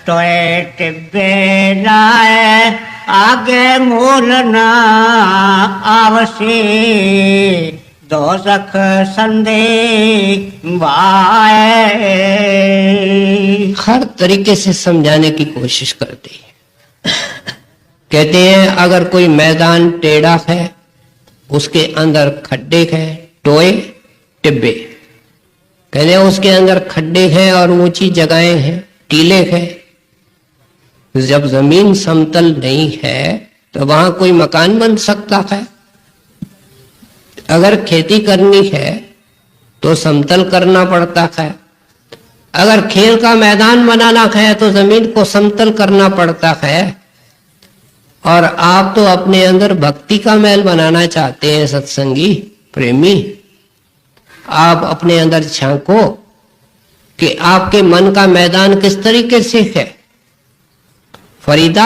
टोए टिब्बे लाए आगे मूल ना आवसी, दोजख संदे वाए। हर तरीके से समझाने की कोशिश करते हैं। कहते हैं अगर कोई मैदान टेढ़ा है, उसके अंदर खड्डे हैं, टोए टिब्बे, कहते हैं उसके अंदर खड्डे हैं और ऊंची जगहें हैं, टीले हैं। जब जमीन समतल नहीं है तो वहां कोई मकान बन सकता है? अगर खेती करनी है तो समतल करना पड़ता है, अगर खेल का मैदान बनाना है तो जमीन को समतल करना पड़ता है। और आप तो अपने अंदर भक्ति का महल बनाना चाहते हैं सत्संगी प्रेमी। आप अपने अंदर झांको कि आपके मन का मैदान किस तरीके से है। फरीदा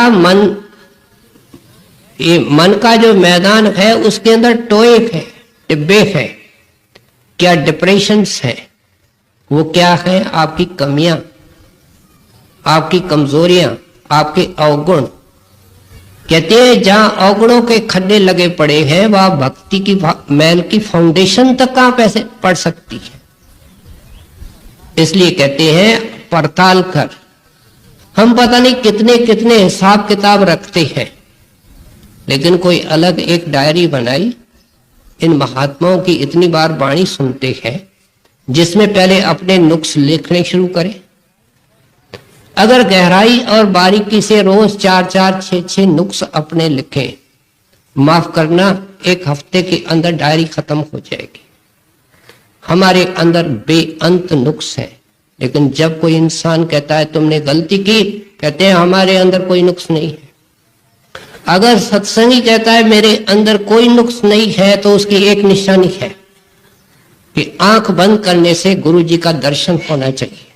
ये मन का जो मैदान है उसके अंदर टोए है, डिब्बे है। क्या डिप्रेशंस है? वो क्या है? आपकी कमियां, आपकी कमजोरियां, आपके अवगुण। कहते हैं जहां अवगुणों के खड्डे लगे पड़े हैं वहां भक्ति की महल की फाउंडेशन तक कहां पैसे पड़ सकती है। इसलिए कहते हैं पड़ताल कर। हम पता नहीं कितने कितने हिसाब किताब रखते हैं, लेकिन कोई अलग एक डायरी बनाई। इन महात्माओं की इतनी बार वाणी सुनते हैं जिसमें पहले अपने नुक्स लिखने शुरू करें। अगर गहराई और बारीकी से रोज 4-4, 6-6 नुक्स अपने लिखें, माफ करना, एक हफ्ते के अंदर डायरी खत्म हो जाएगी। हमारे अंदर बेअंत नुक्स हैं, लेकिन जब कोई इंसान कहता है तुमने गलती की, कहते हैं हमारे अंदर कोई नुक्स नहीं है। अगर सत्संगी कहता है मेरे अंदर कोई नुक्स नहीं है, तो उसकी एक निशानी है कि आंख बंद करने से गुरु जी का दर्शन होना चाहिए।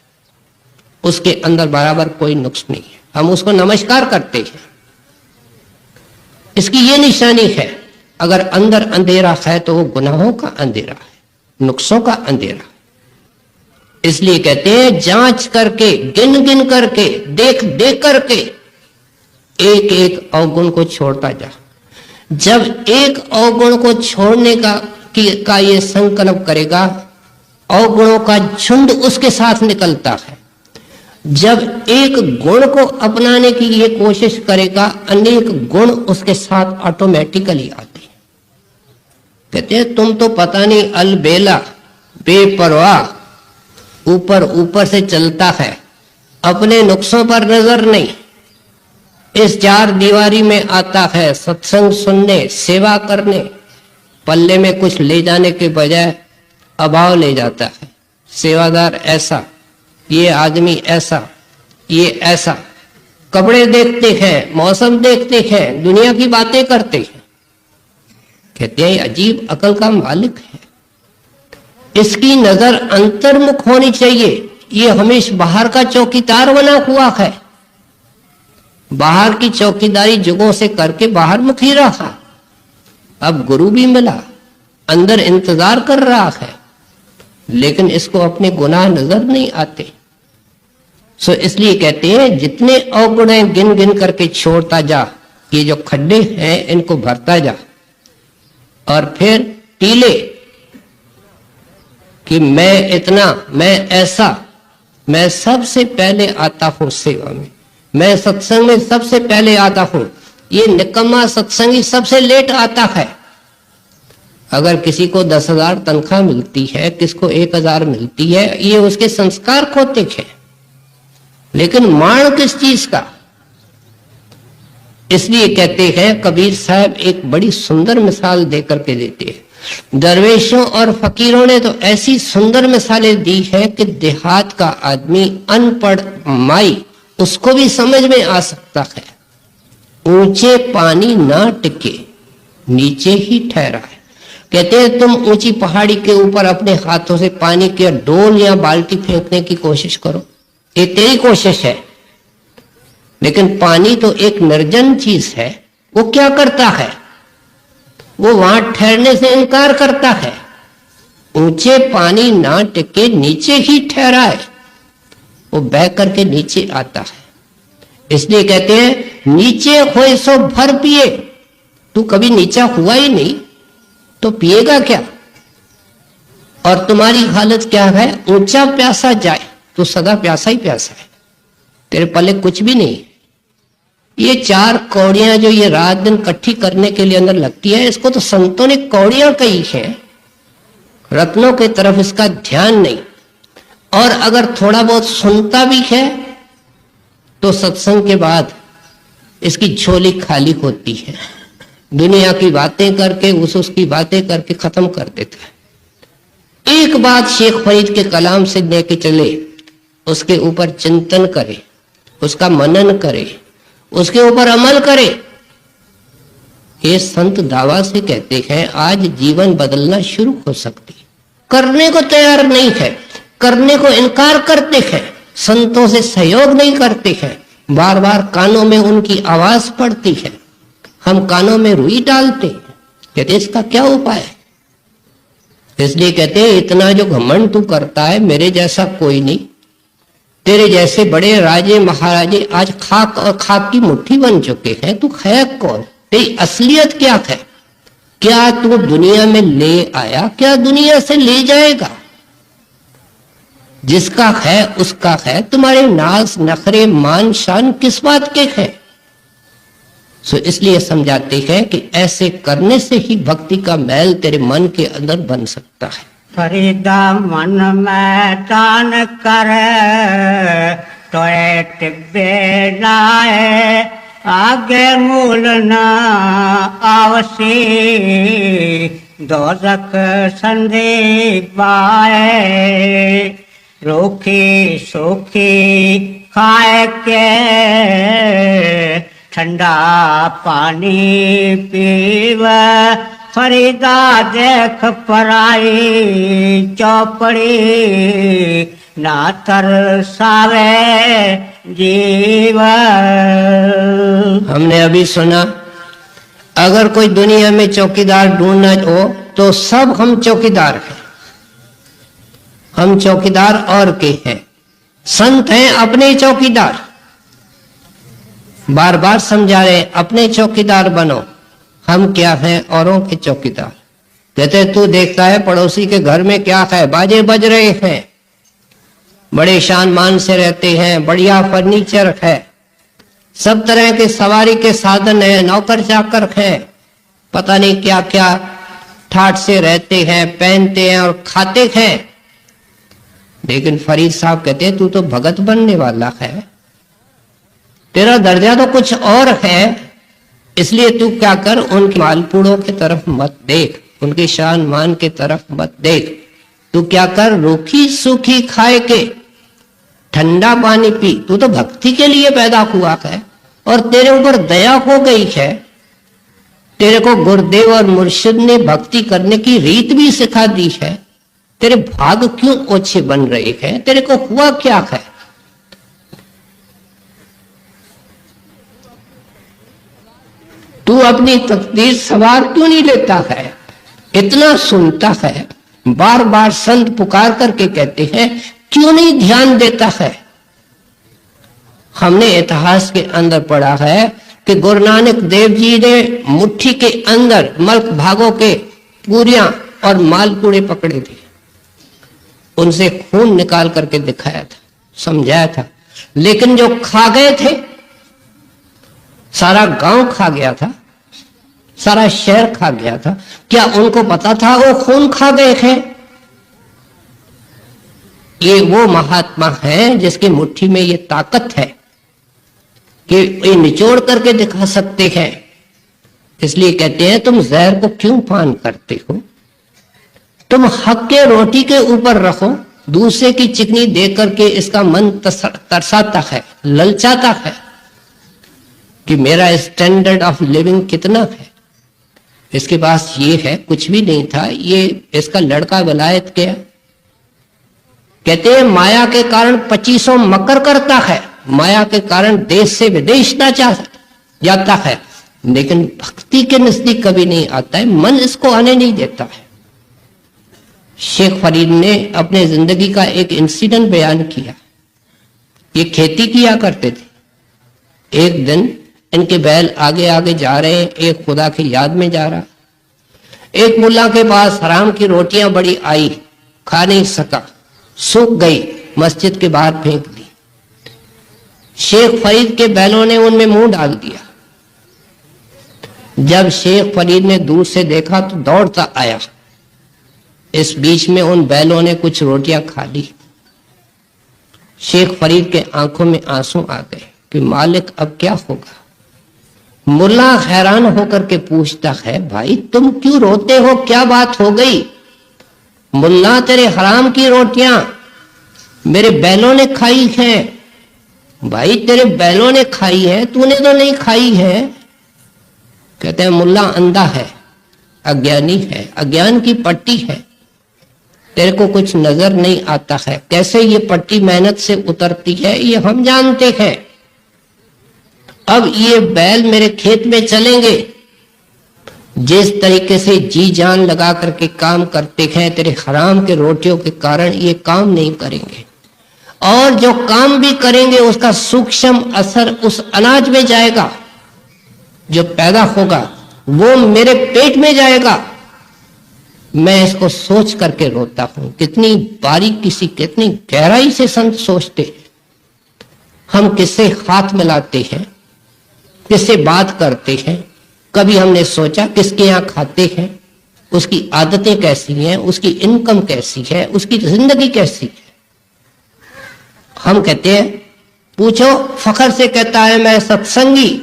उसके अंदर बराबर कोई नुक्स नहीं है, हम उसको नमस्कार करते हैं। इसकी ये निशानी है। अगर अंदर अंधेरा है तो वो गुनाहों का अंधेरा है, नुक्सों का अंधेरा। इसलिए कहते हैं जांच करके, गिन गिन करके, देख देख करके एक एक अवगुण को छोड़ता जा। जब एक अवगुण को छोड़ने का ये संकल्प करेगा, अवगुणों का झुंड उसके साथ निकलता है। जब एक गुण को अपनाने की ये कोशिश करेगा, अनेक गुण उसके साथ ऑटोमेटिकली आते हैं। कहते हैं तुम तो पता नहीं अलबेला बेपरवाह ऊपर ऊपर से चलता है, अपने नुक्सों पर नजर नहीं। इस 4 दीवारी में आता है सत्संग सुनने, सेवा करने, पल्ले में कुछ ले जाने के बजाय अभाव ले जाता है। सेवादार ऐसा, ये आदमी ऐसा, ये ऐसा। कपड़े देखते हैं, मौसम देखते हैं, दुनिया की बातें करते हैं। कहते हैं अजीब अकल का मालिक है। इसकी नजर अंतर्मुख होनी चाहिए। ये हमेशा बाहर का चौकीदार बना हुआ है, बाहर की चौकीदारी जुगों से करके बाहर मुखी रहा। अब गुरु भी मिला, अंदर इंतजार कर रहा है, लेकिन इसको अपने गुनाह नजर नहीं आते। सो इसलिए कहते हैं जितने अवगुण हैं गिन गिन करके छोड़ता जा, ये जो खड्डे हैं इनको भरता जा। और फिर टीले कि मैं इतना, मैं ऐसा, मैं सबसे पहले आता हूं सेवा में, मैं सत्संग में सबसे पहले आता हूं। ये निकम्मा सत्संगी सबसे लेट आता है। अगर किसी को 10,000 तनख्वाह मिलती है, किसको 1,000 मिलती है, ये उसके संस्कार खोते हैं। लेकिन माण किस चीज का? इसलिए कहते हैं कबीर साहब एक बड़ी सुंदर मिसाल देकर के देते हैं। दरवेशों और फकीरों ने तो ऐसी सुंदर मिसालें दी है कि देहात का आदमी, अनपढ़ माई, उसको भी समझ में आ सकता है। ऊंचे पानी ना टिके, नीचे ही ठहरा है। कहते हैं तुम ऊंची पहाड़ी के ऊपर अपने हाथों से पानी की डोल या बाल्टी फेंकने की कोशिश करो, ये तेरी कोशिश है। लेकिन पानी तो एक निर्जन चीज है, वो क्या करता है? वो वहां ठहरने से इनकार करता है। ऊंचे पानी ना टिके, नीचे ही ठहरा है, वो बह करके नीचे आता है। इसलिए कहते हैं नीचे खोए सो भर पिए। तू कभी नीचा हुआ ही नहीं तो पिएगा क्या? और तुम्हारी हालत क्या है? ऊंचा प्यासा जाए तो सदा प्यासा ही प्यासा है, तेरे पल्ले कुछ भी नहीं। ये 4 कौड़ियां जो ये रात दिन इकट्ठी करने के लिए अंदर लगती है, इसको तो संतों ने कौड़ियां कही है, रत्नों की तरफ इसका ध्यान नहीं। और अगर थोड़ा बहुत सुनता भी है तो सत्संग के बाद इसकी झोली खाली होती है, दुनिया की बातें करके उसकी बातें करके खत्म कर देता है। एक बात शेख फरीद के कलाम से लेके चले, उसके ऊपर चिंतन करे, उसका मनन करे, उसके ऊपर अमल करे। ये संत दावा से कहते हैं आज जीवन बदलना शुरू हो सकती। करने को तैयार नहीं है, करने को इनकार करते हैं, संतों से सहयोग नहीं करते हैं, बार बार कानों में उनकी आवाज पड़ती है, हम कानों में रुई डालते हैं। कहते इसका क्या उपाय है? इसलिए कहते हैं इतना जो घमंड तू करता है, मेरे जैसा कोई नहीं, तेरे जैसे बड़े राजे महाराजे आज खाक और खाक की मुट्ठी बन चुके हैं, तू है कौन? तेरी असलियत क्या है? क्या तू दुनिया में ले आया, क्या दुनिया से ले जाएगा? जिसका है उसका है, तुम्हारे नाज नखरे मान शान किस बात के हैं? सो इसलिए समझाते हैं कि ऐसे करने से ही भक्ति का मैल तेरे मन के अंदर बन सकता है। फरीदा मन में दान कर तो टिब्बे लाए, आगे मूल न आवसी दोजक संदीप आए। रूखी सूखी खाए के ठंडा पानी पीव, फरीदा देख पराई चौपड़ी ना तरसावे जीव। हमने अभी सुना अगर कोई दुनिया में चौकीदार ढूंढना हो तो सब हम चौकीदार हैं। हम चौकीदार और के हैं, संत हैं अपने चौकीदार। बार बार समझा रहे अपने चौकीदार बनो। हम क्या हैं? औरों के चौकीदार। कहते तू देखता है पड़ोसी के घर में क्या है, बाजे बज रहे हैं, बड़े शान मान से रहते हैं, बढ़िया फर्नीचर है, सब तरह के सवारी के साधन है, नौकर चाकर हैं, पता नहीं क्या क्या ठाठ से रहते हैं, पहनते हैं और खाते हैं। लेकिन फरीद साहब कहते हैं तू तो भगत बनने वाला है, तेरा दर्जा तो कुछ और है, इसलिए तू क्या कर, उनके मालपुड़ों की तरफ मत देख, उनके शान मान के तरफ मत देख। तू क्या कर, रूखी सूखी खाए के ठंडा पानी पी। तू तो भक्ति के लिए पैदा हुआ है और तेरे ऊपर दया हो गई है। तेरे को गुरुदेव और मुर्शिद ने भक्ति करने की रीत भी सिखा दी है। तेरे भाग क्यों ओछे बन रहे हैं? तेरे को हुआ क्या है? तू अपनी तकदीर सवार क्यों नहीं लेता है? इतना सुनता है, बार बार संत पुकार करके कहते हैं, क्यों नहीं ध्यान देता है? हमने इतिहास के अंदर पढ़ा है कि गुरु नानक देव जी ने मुट्ठी के अंदर मल्क भागों के पूरियां और मालपुड़े पकड़े थे, उनसे खून निकाल करके दिखाया था, समझाया था। लेकिन जो खा गए थे, सारा गांव खा गया था, सारा शहर खा गया था। क्या उनको पता था वो खून खा गए हैं? ये वो महात्मा है जिसकी मुट्ठी में ये ताकत है कि ये निचोड़ करके दिखा सकते हैं। इसलिए कहते हैं तुम जहर को क्यों पान करते हो? तुम हक के रोटी के ऊपर रखो, दूसरे की चिकनी देख करके इसका मन तरसाता है, ललचाता है कि मेरा स्टैंडर्ड ऑफ लिविंग कितना है। इसके पास ये है, कुछ भी नहीं था, ये इसका लड़का विलायत गया। कहते हैं माया के कारण 2500 मकर करता है, माया के कारण देश से विदेश ना जाता है, लेकिन भक्ति के नजदीक कभी नहीं आता है, मन इसको आने नहीं देता है। शेख फरीद ने अपने जिंदगी का एक इंसिडेंट बयान किया। ये खेती किया करते थे। एक दिन इनके बैल आगे आगे जा रहे हैं, एक खुदा की याद में जा रहा। एक मुल्ला के पास हराम की रोटियां बड़ी आई, खा नहीं सका, सूख गई, मस्जिद के बाहर फेंक दी। शेख फरीद के बैलों ने उनमें मुंह डाल दिया। जब शेख फरीद ने दूर से देखा तो दौड़ता आया। इस बीच में उन बैलों ने कुछ रोटियां खा ली। शेख फरीद के आंखों में आंसू आ गए कि मालिक अब क्या होगा। मुल्ला हैरान होकर के पूछता है, भाई तुम क्यों रोते हो, क्या बात हो गई? मुल्ला तेरे हराम की रोटियां मेरे बैलों ने खाई हैं। भाई तेरे बैलों ने खाई है, तूने तो नहीं खाई है। कहते हैं मुल्ला अंधा है, अज्ञानी है, अज्ञान की पट्टी है, तेरे को कुछ नजर नहीं आता है। कैसे ये पट्टी मेहनत से उतरती है ये हम जानते हैं। अब ये बैल मेरे खेत में चलेंगे, जिस तरीके से जी जान लगा करके काम करते हैं, तेरे हराम के रोटियों के कारण ये काम नहीं करेंगे। और जो काम भी करेंगे उसका सूक्ष्म असर उस अनाज में जाएगा, जो पैदा होगा वो मेरे पेट में जाएगा। मैं इसको सोच करके रोता हूं। कितनी बारीकी सी, कितनी गहराई से संत सोचते हैं। हम किससे हाथ मिलाते हैं, किससे बात करते हैं, कभी हमने सोचा किसके यहाँ खाते हैं, उसकी आदतें कैसी हैं, उसकी इनकम कैसी है, उसकी जिंदगी कैसी है। हम कहते हैं, पूछो, फखर से कहता है मैं सत्संगी।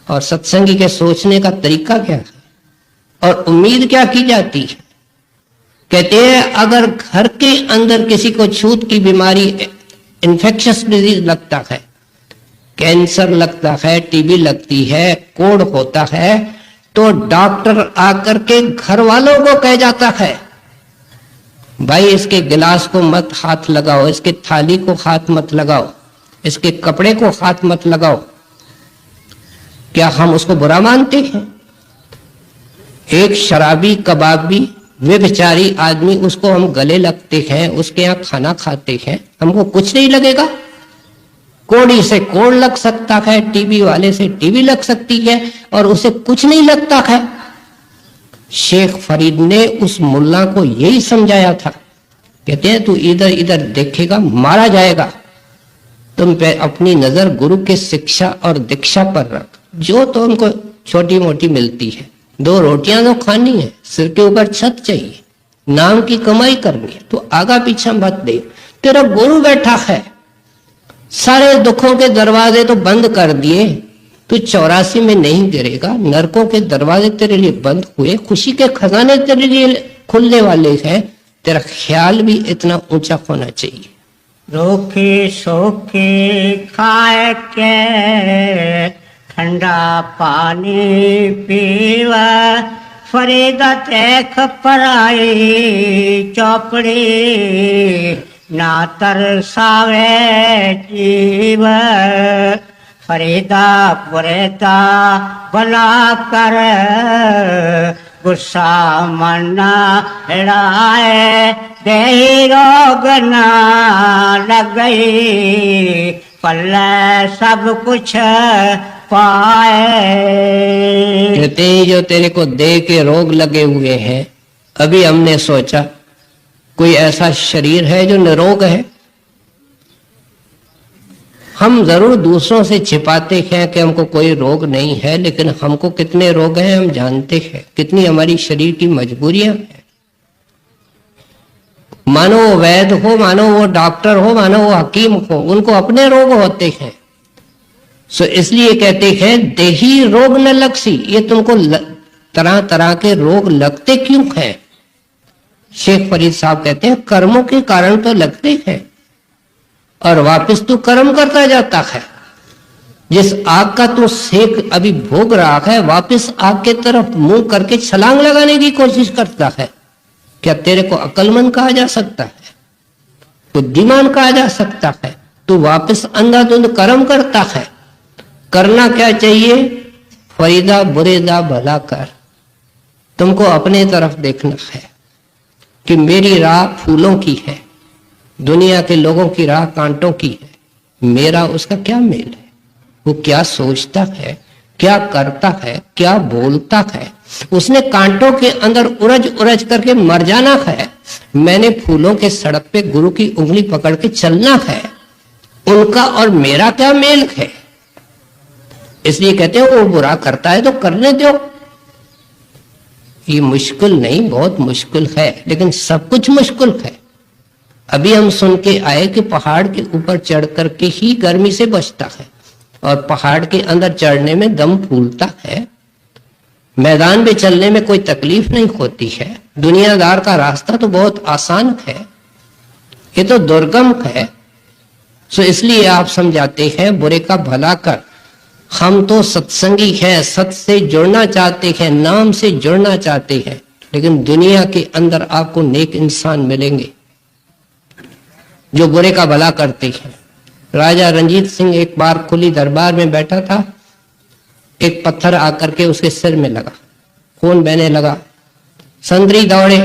और सत्संगी के सोचने का तरीका क्या है और उम्मीद क्या की जाती है? कहते हैं अगर घर के अंदर किसी को छूत की बीमारी, इन्फेक्शस डिजीज लगता है, कैंसर लगता है, टीबी लगती है, कोढ़ होता है, तो डॉक्टर आकर के घर वालों को कह जाता है, भाई इसके गिलास को मत हाथ लगाओ, इसके थाली को हाथ मत लगाओ, इसके कपड़े को हाथ मत लगाओ। क्या हम उसको बुरा मानते हैं? एक शराबी, कबाबी, व्यभिचारी आदमी, उसको हम गले लगते हैं, उसके यहाँ खाना खाते हैं, हमको कुछ नहीं लगेगा? कोड़ी से कोड़ लग सकता है, टीबी वाले से टीबी लग सकती है और उसे कुछ नहीं लगता है। शेख फरीद ने उस मुल्ला को यही समझाया था। कहते हैं तू इधर इधर देखेगा मारा जाएगा, तुम पे अपनी नजर गुरु के शिक्षा और दीक्षा पर रख। जो तो हमको छोटी मोटी मिलती है, 2 रोटियां तो खानी है, सिर के ऊपर छत चाहिए, नाम की कमाई करनी है, तो आगा पीछा मत दे। तेरा गुरु बैठा है, सारे दुखों के दरवाजे तो बंद कर दिए, तू 84 में नहीं गिरेगा, नरकों के दरवाजे तेरे लिए बंद हुए, खुशी के खजाने तेरे लिए खुलने वाले हैं। तेरा ख्याल भी इतना ऊंचा होना चाहिए। रूखी सूखी खाए के ठंडा पानी पीवा, फरीदा देख पराई चौपड़ी, ना तरसावे जीव। फरीदा पुरेदा बना कर गुस्सा मना लड़ाए, दे रोग ना लग गई, पल्ले सब कुछ पाए। कहते हैं जो तेरे को दे के रोग लगे हुए हैं, अभी हमने सोचा कोई ऐसा शरीर है जो निरोग है? हम जरूर दूसरों से छिपाते हैं कि हमको कोई रोग नहीं है, लेकिन हमको कितने रोग हैं हम जानते हैं, कितनी हमारी शरीर की मजबूरियां हैं। मानो वो वैद्य हो, मानो वो डॉक्टर हो, मानो वो हकीम हो, उनको अपने रोग होते हैं। सो इसलिए कहते हैं देही रोग न लक्षी। ये तुमको तरह तरह के रोग लगते क्यों हैं? शेख फरीद साहब कहते हैं कर्मों के कारण तो लगते हैं, और वापस तू कर्म करता जाता है। जिस आग का तू सेक अभी भोग रहा है, वापस आग के तरफ मुंह करके छलांग लगाने की कोशिश करता है। क्या तेरे को अक्लमंद कहा जा सकता है? बुद्धिमान कहा जा सकता है? तू वापस अंधाधुंध कर्म करता है। करना क्या चाहिए? फरीदा बुरेदा भला कर। तुमको अपने तरफ देखना है कि मेरी राह फूलों की है, दुनिया के लोगों की राह कांटों की है। मेरा उसका क्या मेल है? वो क्या सोचता है, क्या करता है, क्या बोलता है? उसने कांटों के अंदर उलझ उलझ करके मर जाना है। मैंने फूलों के सड़क पे गुरु की उंगली पकड़ के चलना है। उनका और मेरा क्या मेल है? इसलिए कहते हैं वो बुरा करता है तो करने दो। ये मुश्किल नहीं, बहुत मुश्किल है, लेकिन सब कुछ मुश्किल है। अभी हम सुन के आए कि पहाड़ के ऊपर चढ़ करके ही गर्मी से बचता है, और पहाड़ के अंदर चढ़ने में दम फूलता है। मैदान में चलने में कोई तकलीफ नहीं होती है। दुनियादार का रास्ता तो बहुत आसान है, ये तो दुर्गम है। सो इसलिए आप समझाते हैं बुरे का भला कर। हम तो सत्संगी हैं, सत्य से जुड़ना चाहते हैं, नाम से जुड़ना चाहते हैं, लेकिन दुनिया के अंदर आपको नेक इंसान मिलेंगे जो बुरे का भला करते हैं। राजा रंजीत सिंह एक बार खुली दरबार में बैठा था, एक पत्थर आकर के उसके सिर में लगा, खून बहने लगा। संतरी दौड़े,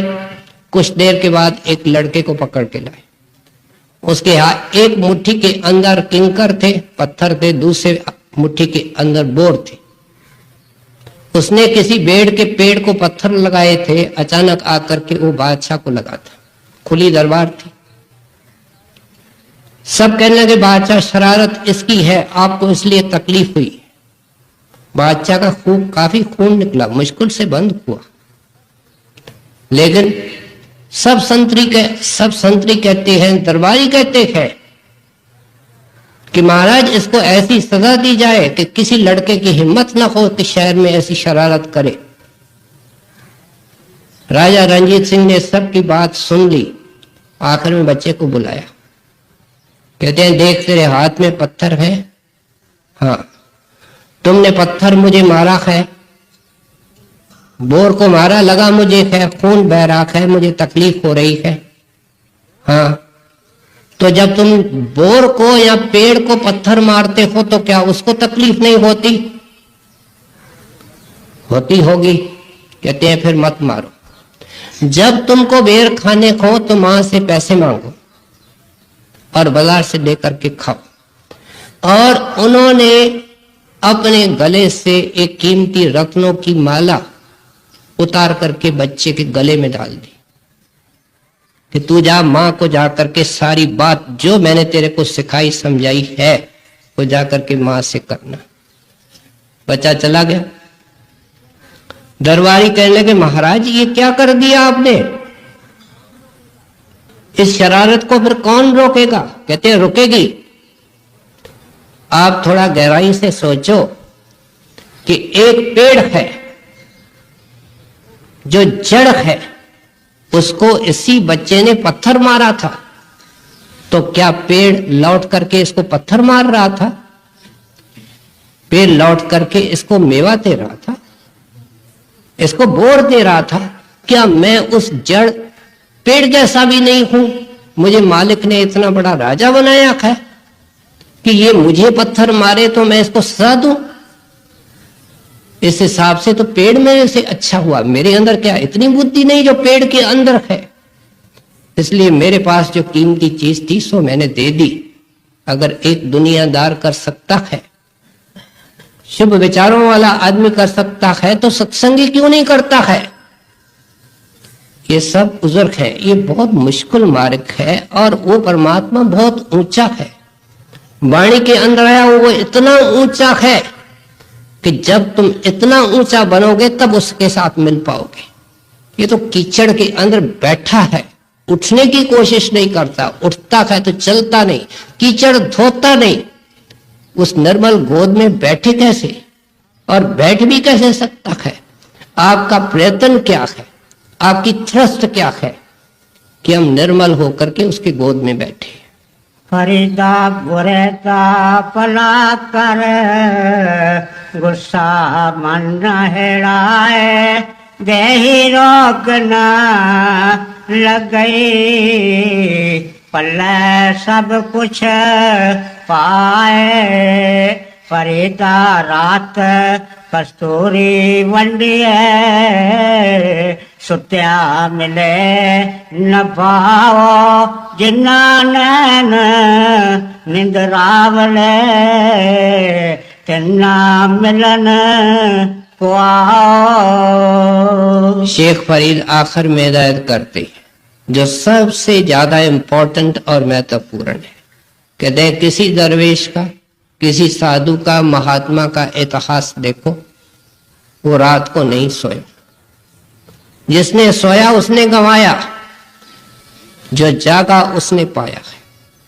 कुछ देर के बाद एक लड़के को पकड़ के लाए। उसके हाथ एक मुट्ठी के अंदर किंकर थे, पत्थर थे, दूसरे मुट्ठी के अंदर बोर थे। उसने किसी बेड़ के पेड़ को पत्थर लगाए थे, अचानक आकर के वो बादशाह को लगा था। खुली दरबार थी, सब कहने लगे बादशाह शरारत इसकी है, आपको इसलिए तकलीफ हुई। बादशाह का खूब काफी खून निकला, मुश्किल से बंद हुआ, लेकिन सब संतरी कहते हैं, दरबारी कहते हैं कि महाराज इसको ऐसी सजा दी जाए कि किसी लड़के की हिम्मत ना हो कि शहर में ऐसी शरारत करे। राजा रंजीत सिंह ने सबकी बात सुन ली, आखिर में बच्चे को बुलाया। कहते हैं देख तेरे हाथ में पत्थर है, हाँ तुमने पत्थर मुझे मारा है, बोर को मारा, लगा मुझे है, खून बह रहा है, मुझे तकलीफ हो रही है। हाँ तो जब तुम बोर को या पेड़ को पत्थर मारते हो तो क्या उसको तकलीफ नहीं होती? होती होगी। कहते हैं फिर मत मारो। जब तुमको बेर खाने को तो मां से पैसे मांगो और बाजार से लेकर के खाओ। और उन्होंने अपने गले से एक कीमती रत्नों की माला उतार करके बच्चे के गले में डाल दी कि तू जा मां को जा करके सारी बात जो मैंने तेरे को सिखाई समझाई है वो जा करके मां से करना। बच्चा चला गया। दरबारी कहने लगे महाराज ये क्या कर दिया आपने? इस शरारत को फिर कौन रोकेगा? कहते हैं रुकेगी। आप थोड़ा गहराई से सोचो कि एक पेड़ है जो जड़ है, उसको इसी बच्चे ने पत्थर मारा था, तो क्या पेड़ लौट करके इसको पत्थर मार रहा था? पेड़ लौट करके इसको मेवा दे रहा था, इसको बोर दे रहा था। क्या मैं उस जड़ पेड़ जैसा भी नहीं हूं? मुझे मालिक ने इतना बड़ा राजा बनाया है कि ये मुझे पत्थर मारे तो मैं इसको सजा दूं? इस हिसाब से तो पेड़ मेरे से अच्छा हुआ। मेरे अंदर क्या इतनी बुद्धि नहीं जो पेड़ के अंदर है? इसलिए मेरे पास जो कीमती चीज थी सो मैंने दे दी। अगर एक दुनियादार कर सकता है, शुभ विचारों वाला आदमी कर सकता है, तो सत्संगी क्यों नहीं करता है? ये सब उज़र है, ये बहुत मुश्किल मार्ग है और वो परमात्मा बहुत ऊंचा है। वाणी के अंदर आया वो इतना ऊंचा है कि जब तुम इतना ऊंचा बनोगे तब उसके साथ मिल पाओगे। ये तो कीचड़ के अंदर बैठा है, उठने की कोशिश नहीं करता, उठता है तो चलता नहीं, कीचड़ धोता नहीं। उस निर्मल गोद में बैठे कैसे और बैठ भी कैसे सकता है? आपका प्रयत्न क्या है, आपकी थ्रस्ट क्या है कि हम निर्मल होकर के उसके गोद में बैठे। फरीदा गुरेता पला कर गुस्सा मन न हेड़ाए, देही रोक न लग गई पल्ले सब कुछ पाए। फरीदा रात कस्तूरी वंडिए, सुत्या मिले न पाओ जिन्ना नैन निंदरावले, तिन्ना मिलन को आओ। शेख फरीद आखिर में हिदायत करते हैं जो सबसे ज्यादा इंपॉर्टेंट और महत्वपूर्ण है। कहते हैं किसी दरवेश का, किसी साधु का, महात्मा का इतिहास देखो, वो रात को नहीं सोया। जिसने सोया उसने गंवाया, जो जागा उसने पाया है।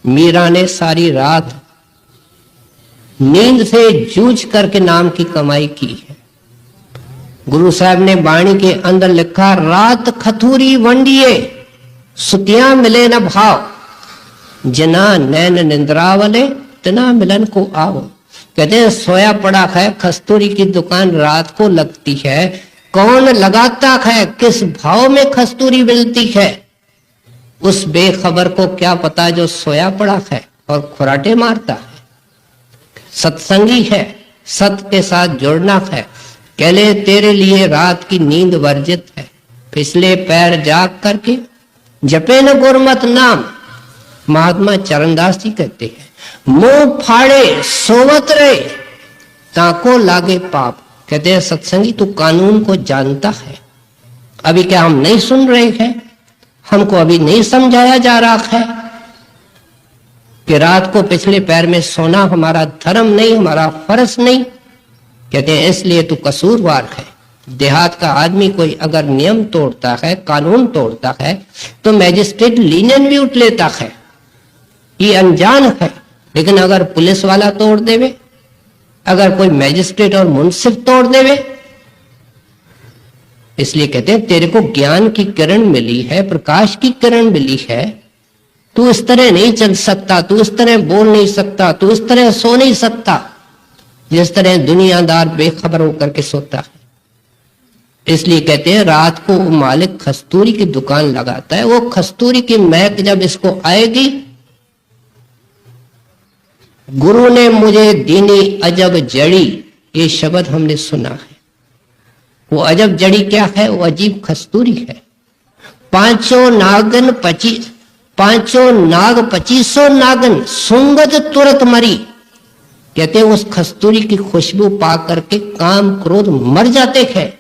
मीरा ने सारी रात नींद से जूझ करके नाम की कमाई की है। गुरु साहब ने वाणी के अंदर लिखा, रात खथूरी वंडिए, सुतियां मिले न भाव, जना नैन निंद्रा वाले तना मिलन को आओ। कहते हैं सोया पड़ा है, कस्तूरी की दुकान रात को लगती है, कौन लगाता है, किस भाव में कस्तूरी मिलती है, उस बेखबर को क्या पता जो सोया पड़ा है और खुराटे मारता है। सत्संगी है, सत्य के साथ जुड़ना है। कहले तेरे लिए रात की नींद वर्जित है, फिसले पैर जाग करके जपे न गुरमत नाम। महात्मा चरणदास जी कहते हैं, मुंह फाड़े सोवत रहे ताको लागे पाप। कहते हैं सत्संगी तू कानून को जानता है, अभी क्या हम नहीं सुन रहे हैं? हमको अभी नहीं समझाया जा रहा है कि रात को पिछले पैर में सोना हमारा धर्म नहीं, हमारा फर्ज नहीं। कहते हैं इसलिए तू कसूरवार है। देहात का आदमी कोई अगर नियम तोड़ता है, कानून तोड़ता है, तो मैजिस्ट्रेट लीनियन भी उठ लेता है, ये अनजान है। लेकिन अगर पुलिस वाला तोड़ देवे, अगर कोई मैजिस्ट्रेट और मुंसिफ तोड़ देवे, इसलिए कहते हैं तेरे को ज्ञान की किरण मिली है, प्रकाश की किरण मिली है, तू इस तरह नहीं चल सकता, तू इस तरह बोल नहीं सकता, तू इस तरह सो नहीं सकता जिस तरह दुनियादार बेखबर होकर के सोता है। इसलिए कहते हैं रात को वो मालिक कस्तूरी की दुकान लगाता है, वो कस्तूरी की महक जब इसको आएगी, गुरु ने मुझे दीनी अजब जड़ी, ये शब्द हमने सुना है। वो अजब जड़ी क्या है? वो अजीब कस्तूरी है। पांचों नाग 2500 नागन सुंगत तुरत मरी। कहते हैं उस कस्तूरी की खुशबू पा करके काम क्रोध मर जाते हैं,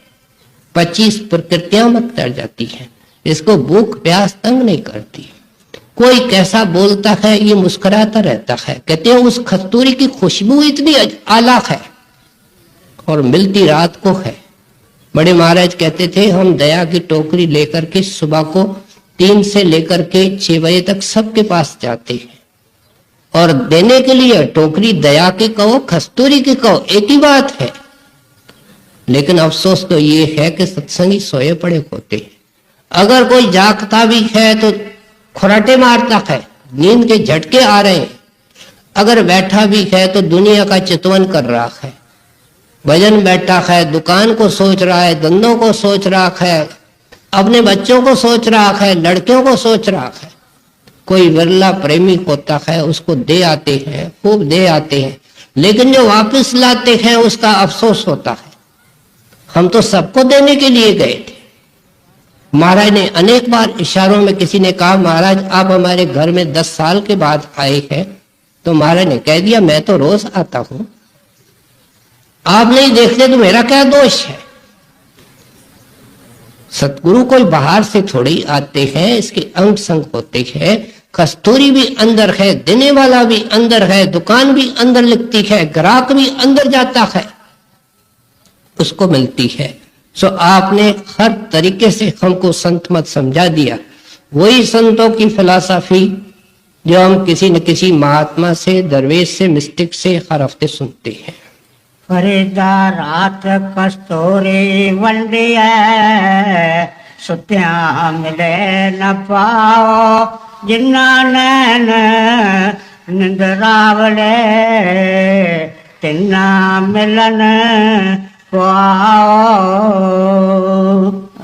25 प्रकृतियां मत तर जाती हैं। इसको भूख प्यास तंग नहीं करती। कोई कैसा बोलता है ये मुस्कुराता रहता है। कहते हैं उस कस्तूरी की खुशबू इतनी आला है और मिलती रात को है। बड़े महाराज कहते थे हम दया की टोकरी लेकर के सुबह को 3 से लेकर के 6 बजे तक सबके पास जाते हैं, और देने के लिए टोकरी दया की कहो कस्तूरी की कहो एक ही बात है। लेकिन अफसोस तो ये है कि सत्संगी सोए पड़े होते हैं। अगर कोई जागता भी है तो खुराटे मारता है, नींद के झटके आ रहे हैं। अगर बैठा भी है तो दुनिया का चितवन कर रहा है, भजन बैठा है, दुकान को सोच रहा है, धंधों को सोच रहा है, अपने बच्चों को सोच रहा है, लड़कियों को सोच रहा है। कोई विरला प्रेमी होता है, उसको दे आते हैं, खूब दे आते हैं, लेकिन जो वापस लाते हैं उसका अफसोस होता है। हम तो सबको देने के लिए गए थे। महाराज ने अनेक बार इशारों में, किसी ने कहा महाराज आप हमारे घर में 10 साल के बाद आए हैं, तो महाराज ने कह दिया मैं तो रोज आता हूं, आप नहीं देखते तो मेरा क्या दोष है। सतगुरु कोई बाहर से थोड़ी आते हैं, इसके अंग संग होते हैं। कस्तूरी भी अंदर है, देने वाला भी अंदर है, दुकान भी अंदर लिखती है, ग्राहक भी अंदर जाता है, उसको मिलती है। सो आपने हर तरीके से हमको संत मत समझा दिया। वही संतों की फिलॉसफी जो हम किसी न किसी महात्मा से, दरवेश से, मिस्टिक से हर हफ्ते सुनते हैं। फरीदा रात कस्तूरी वंडिया सुत्या मिले न पाओ जिन्ना नैन निंदरावले तिन्ना मिलन पाओ।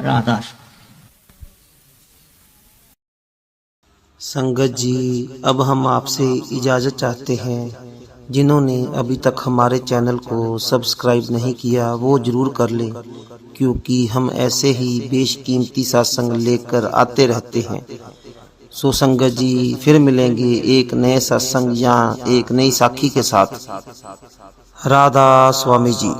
राधा संगत जी, अब हम आपसे इजाज़त चाहते हैं। जिन्होंने अभी तक हमारे चैनल को सब्सक्राइब नहीं किया वो ज़रूर कर लें, क्योंकि हम ऐसे ही बेशकीमती सत्संग लेकर आते रहते हैं। सो संगत जी, फिर मिलेंगे एक नए सत्संग या एक नई साखी के साथ। राधा स्वामी जी।